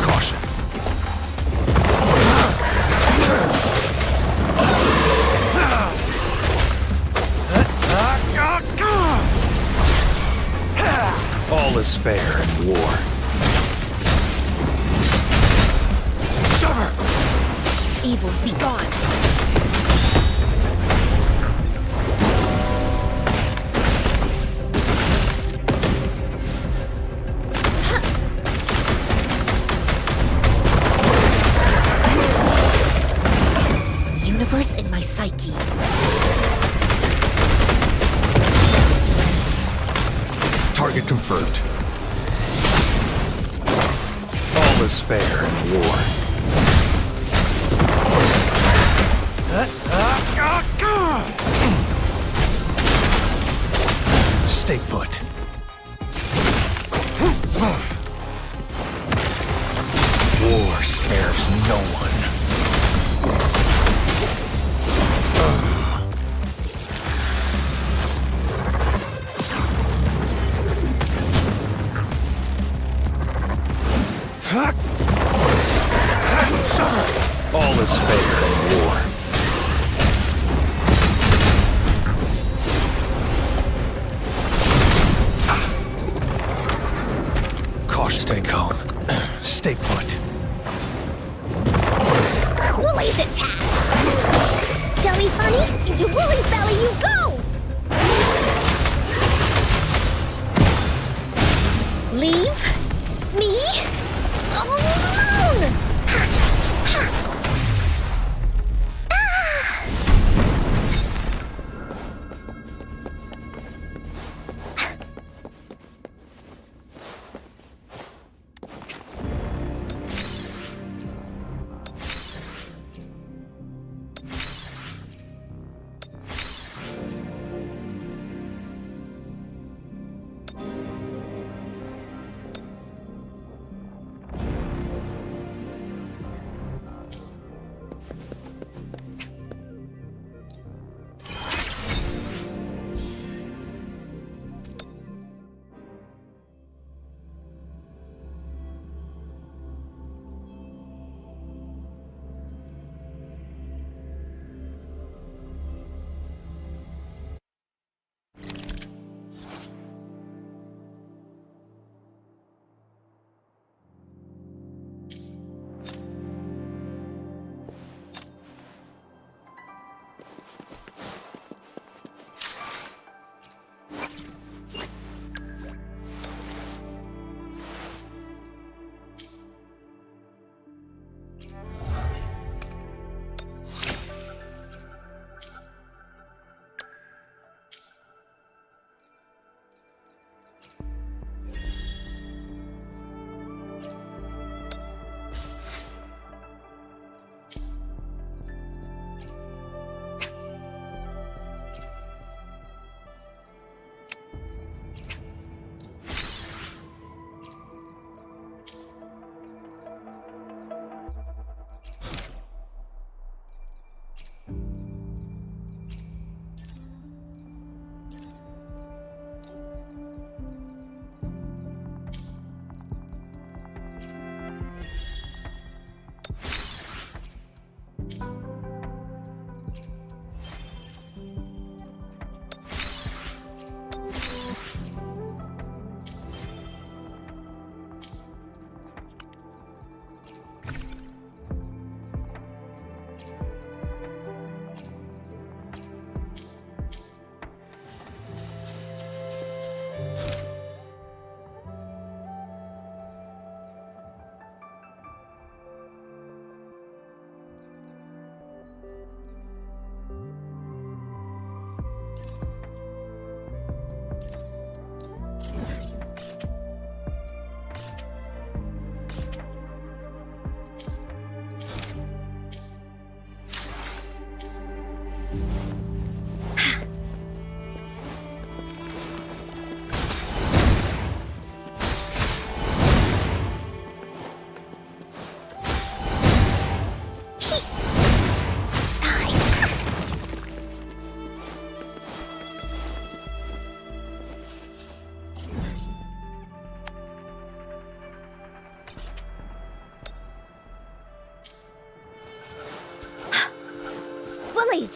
Speaker 3: Caution. All is fair in war. Shudder!
Speaker 2: Evils be gone. Universe in my psyche.
Speaker 3: Target confirmed. All is fair in war. Stay put. War spares no one. All is fair in war. Caution, stay calm. Stay put.
Speaker 2: Woolly's attack! Dummy funny, into Woolly's belly you go! Leave me alone!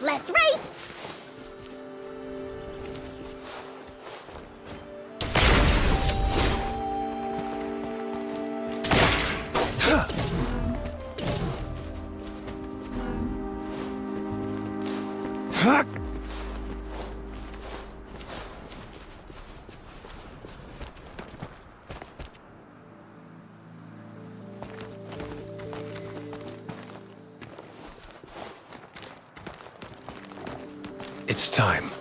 Speaker 2: Let's race!
Speaker 3: It's time.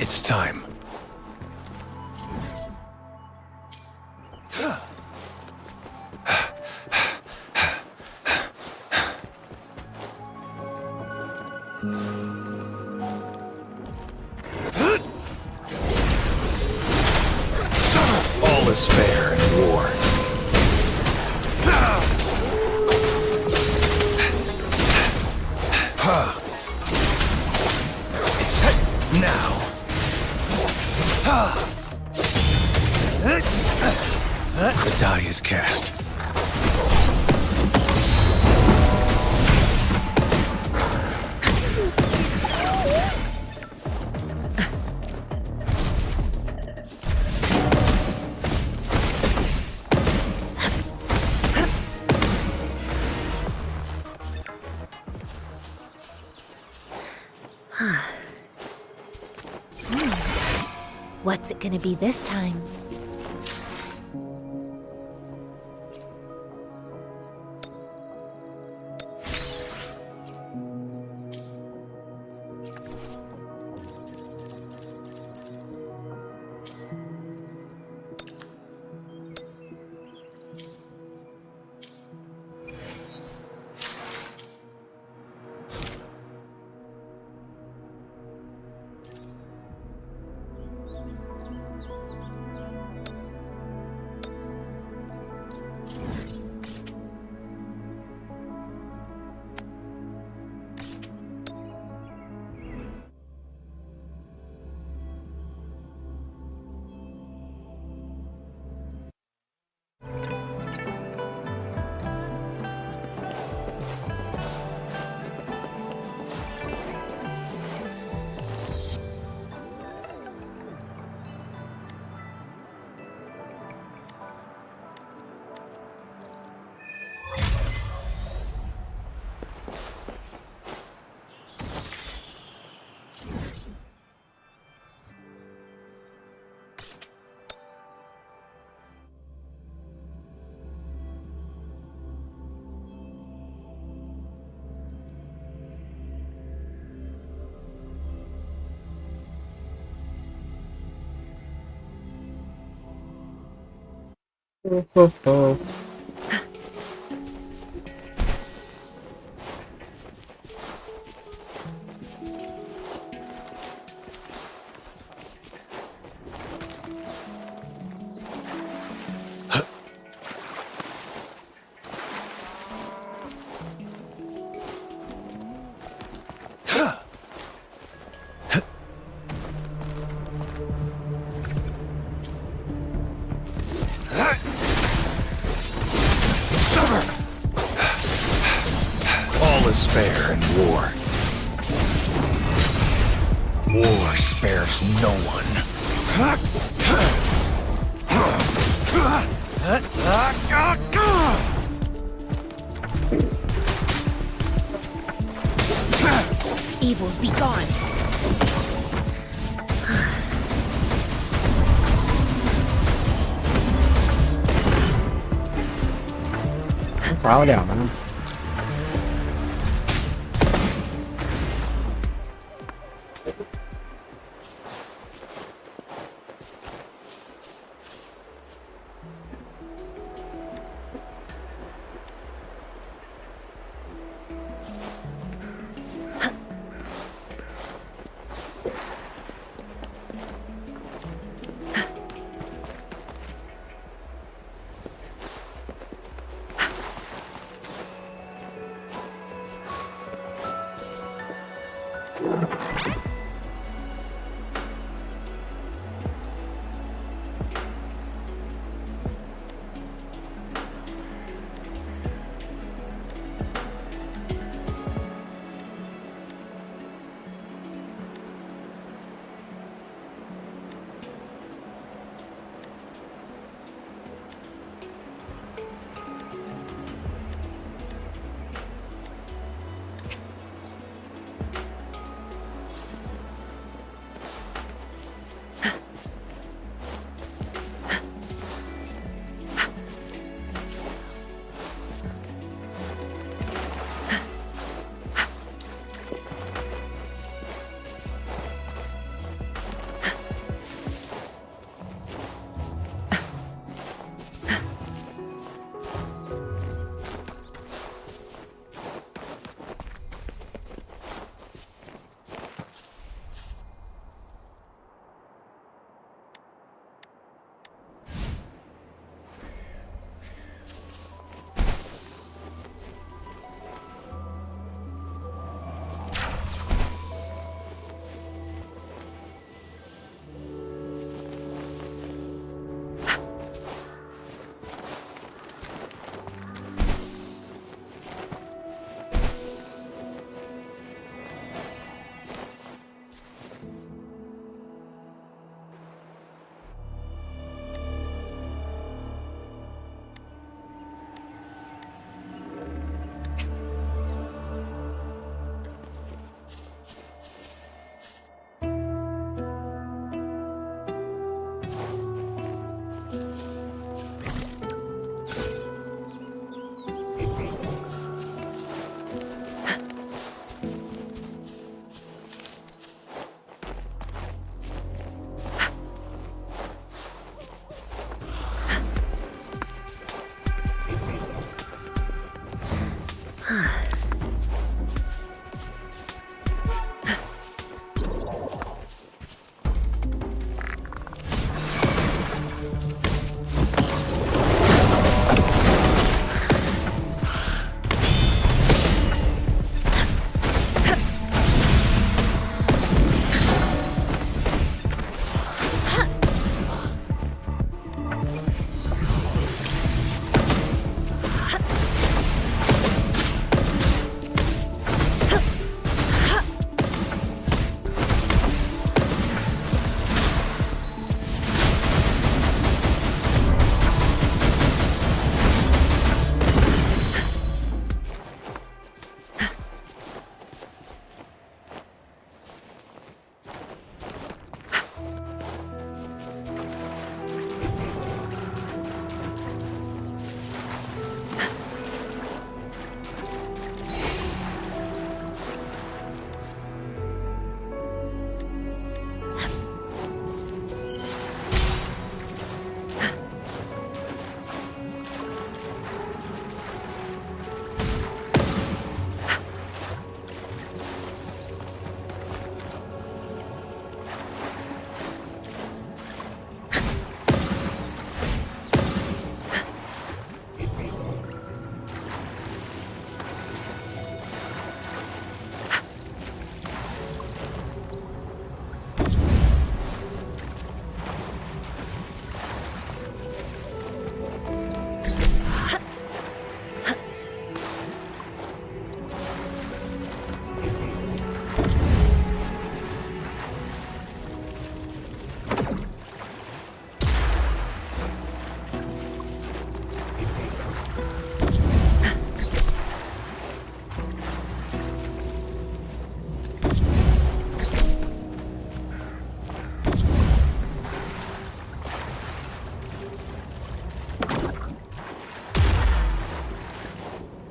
Speaker 3: It's time. All is fair in war. It's now. The die is cast.
Speaker 2: What's it gonna be this time? All is fair in war. War spares no one. Evils be gone.
Speaker 1: phá đảo mà.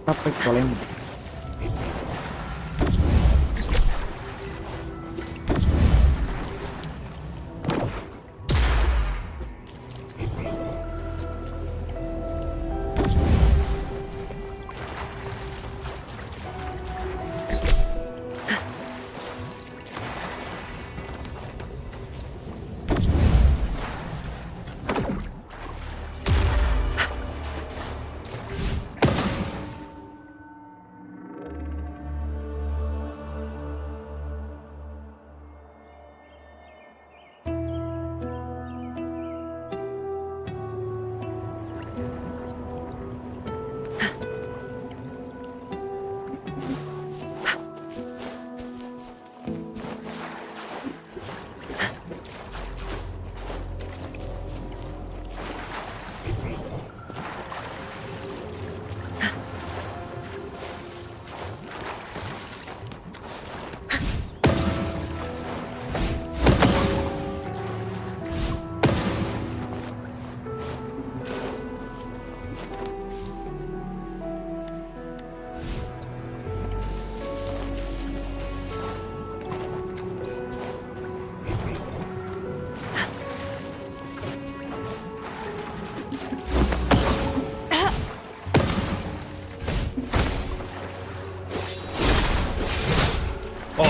Speaker 1: Apa kalian?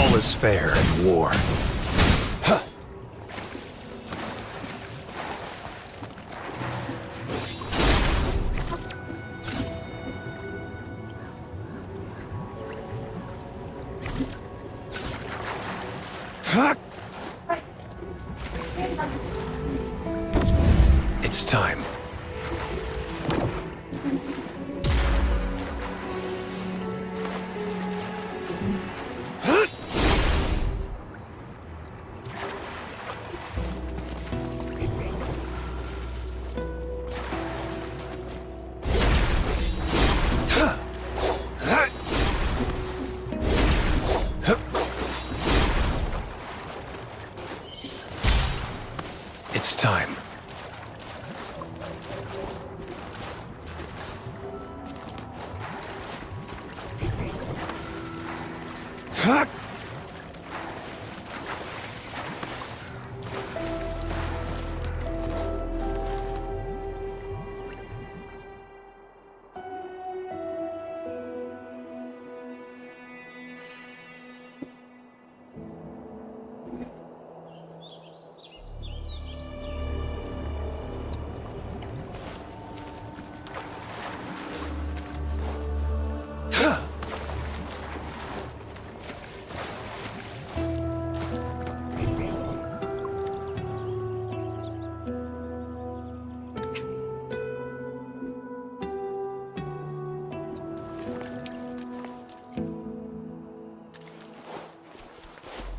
Speaker 3: all is fair in war. Huh. Huh. It's time. It's time.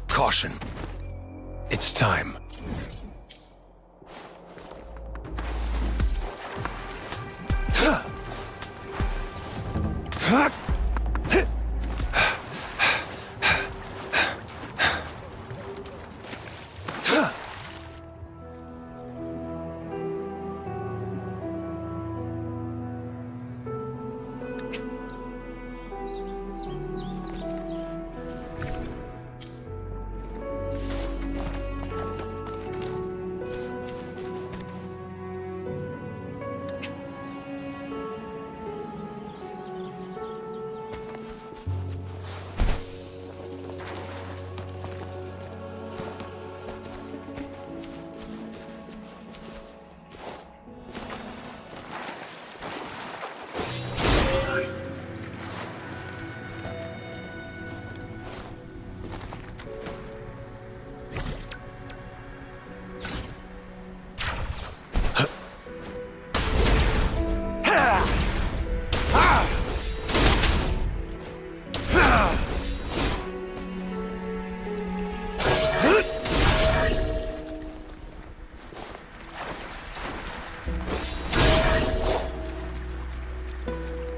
Speaker 3: Caution. It's time.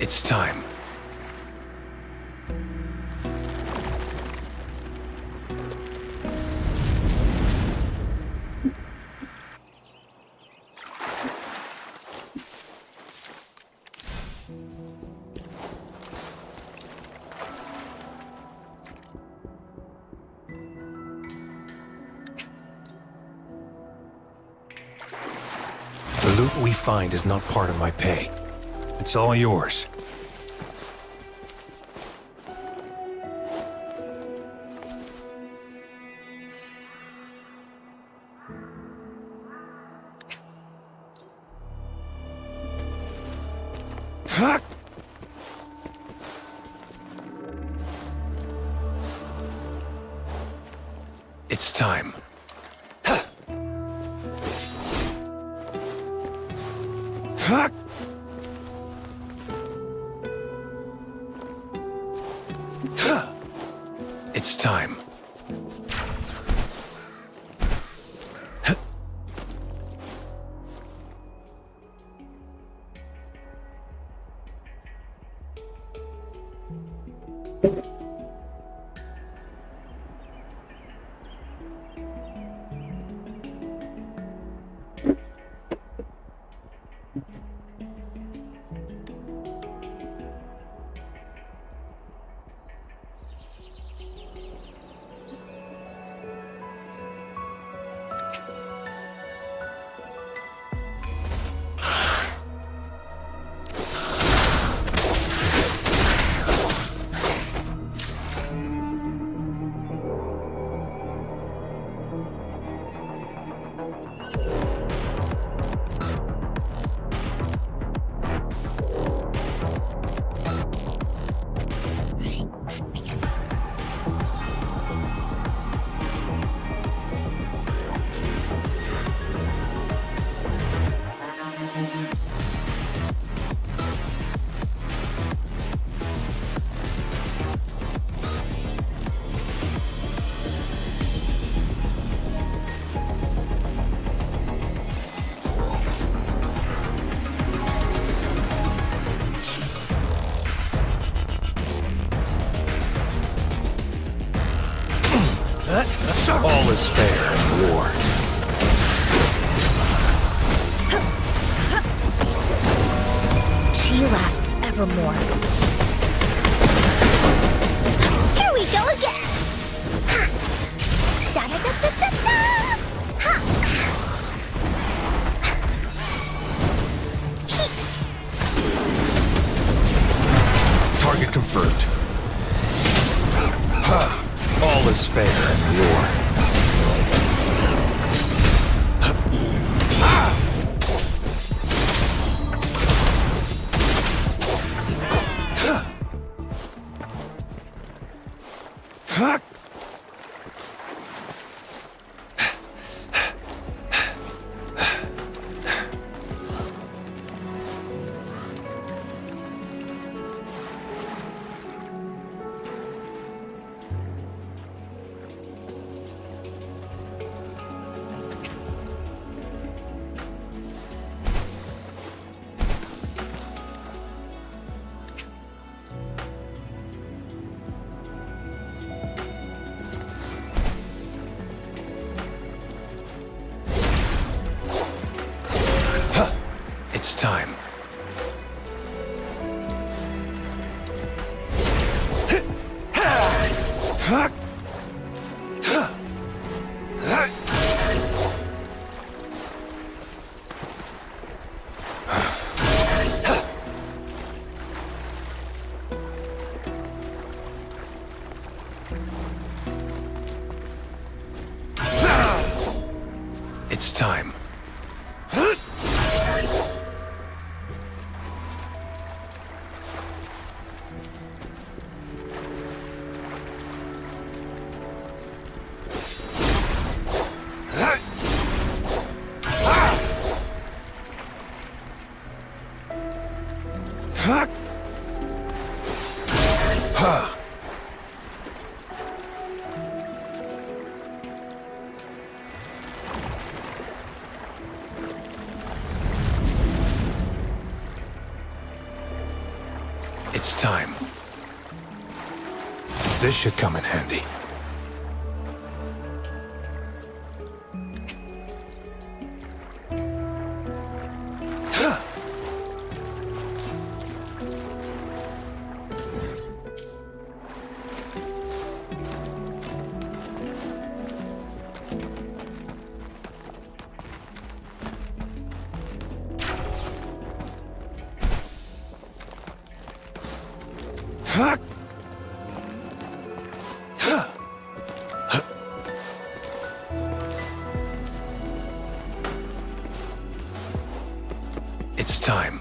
Speaker 3: It's time. The loot we find is not part of my pay. It's all yours. It's time. It's time. All is fair in war.
Speaker 2: She lasts evermore. Here we go again! Ha! Da-da-da-da-da-da! Ha!
Speaker 3: Target confirmed. All is fair in war. It's time. It's time. It's time. This should come in handy. It's time.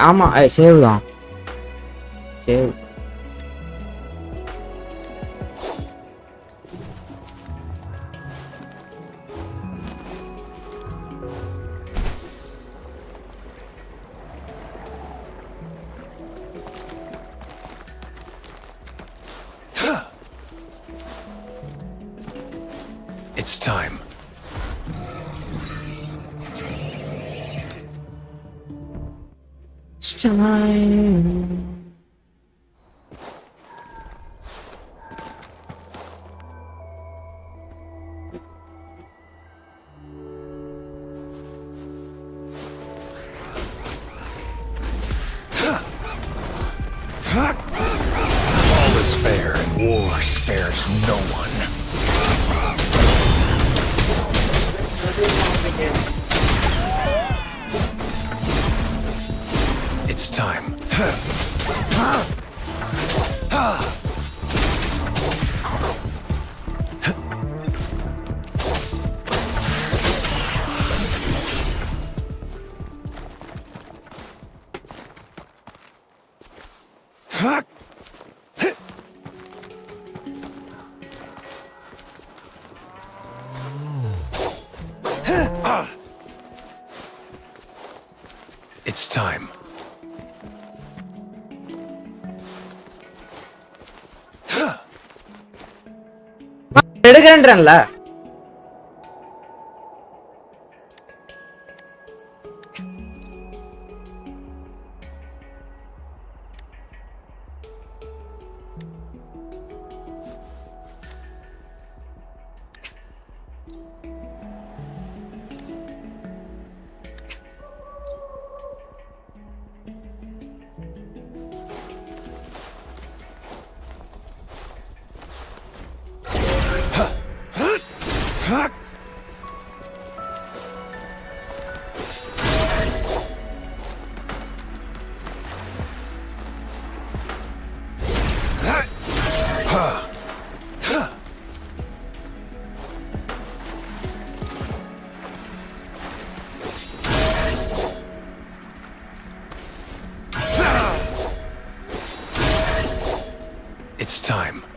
Speaker 1: ஆமா save தான் save
Speaker 3: time.
Speaker 1: It's time.
Speaker 3: All is fair and war spares no one. It's time. It's time.
Speaker 1: எடுக்கிறேன்றேன்ல. It's time.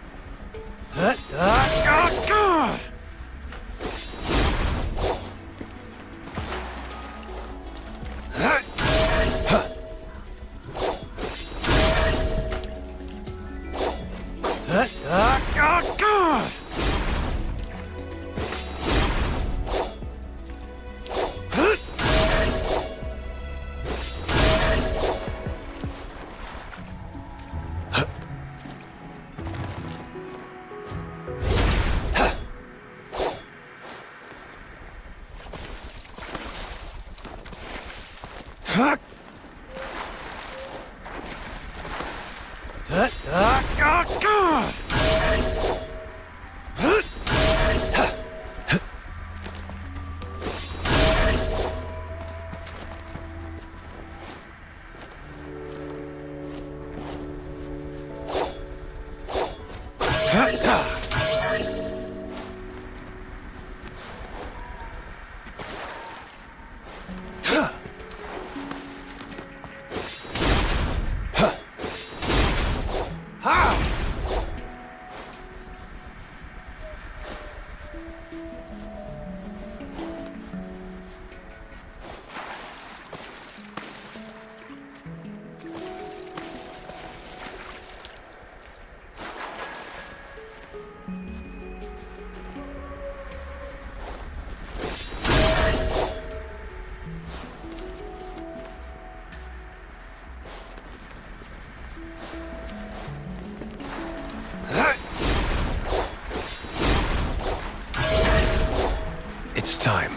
Speaker 1: It's time.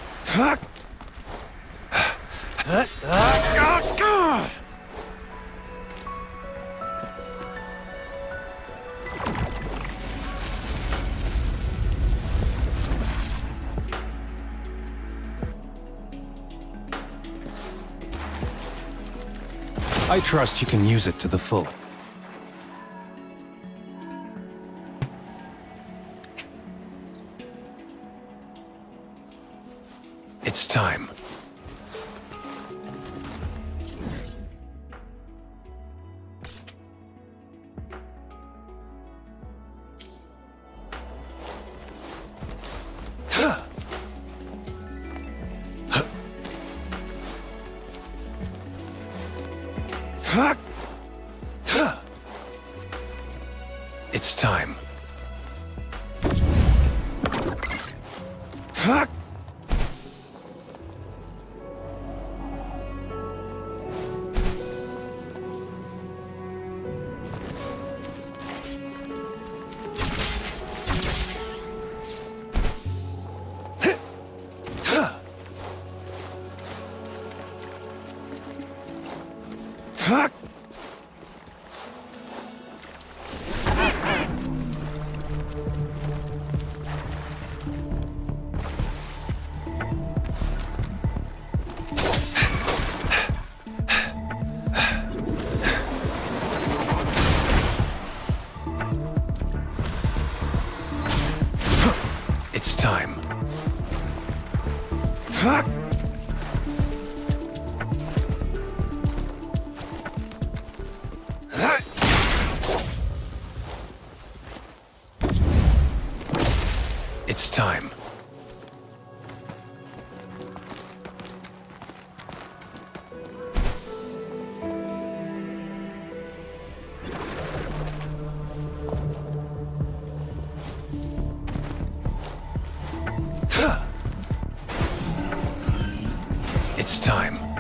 Speaker 1: I trust you can use it to the full. It's time. It's time.
Speaker 3: It's time. It's time. It's time.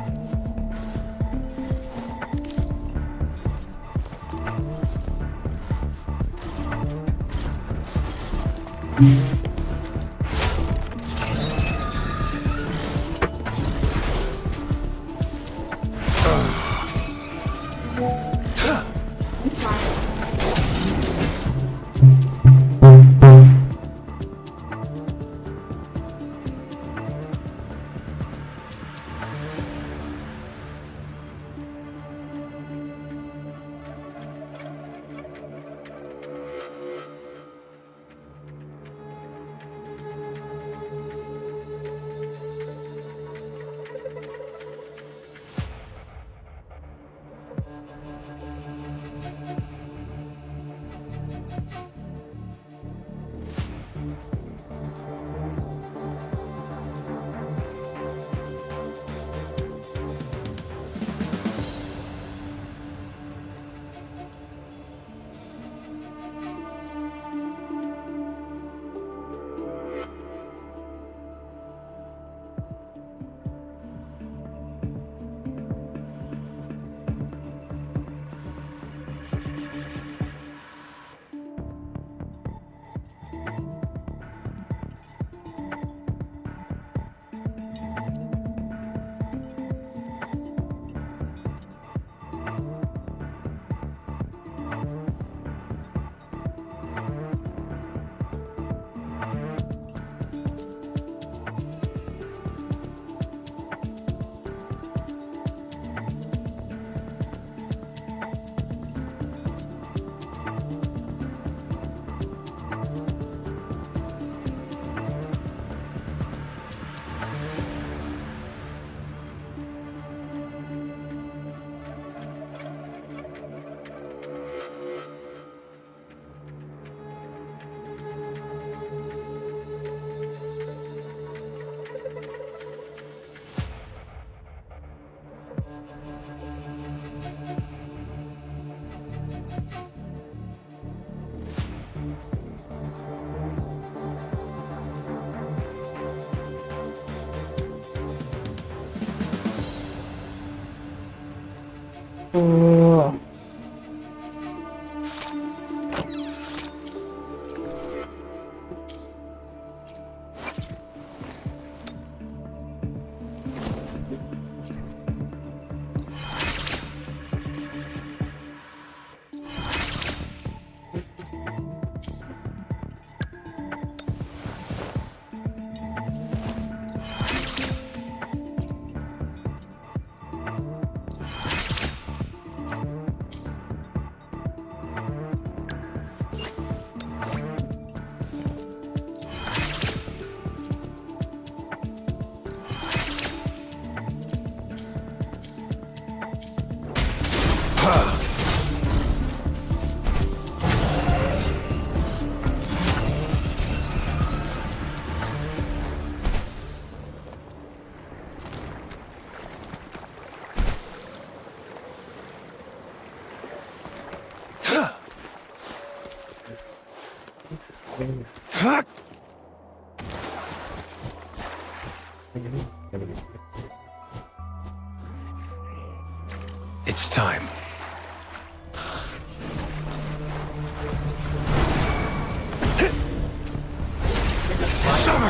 Speaker 3: It's time.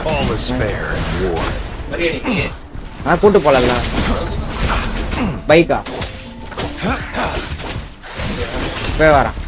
Speaker 3: All is fair in war.
Speaker 1: கூட்டு போலல்ல பைக்கா போய் வரேன்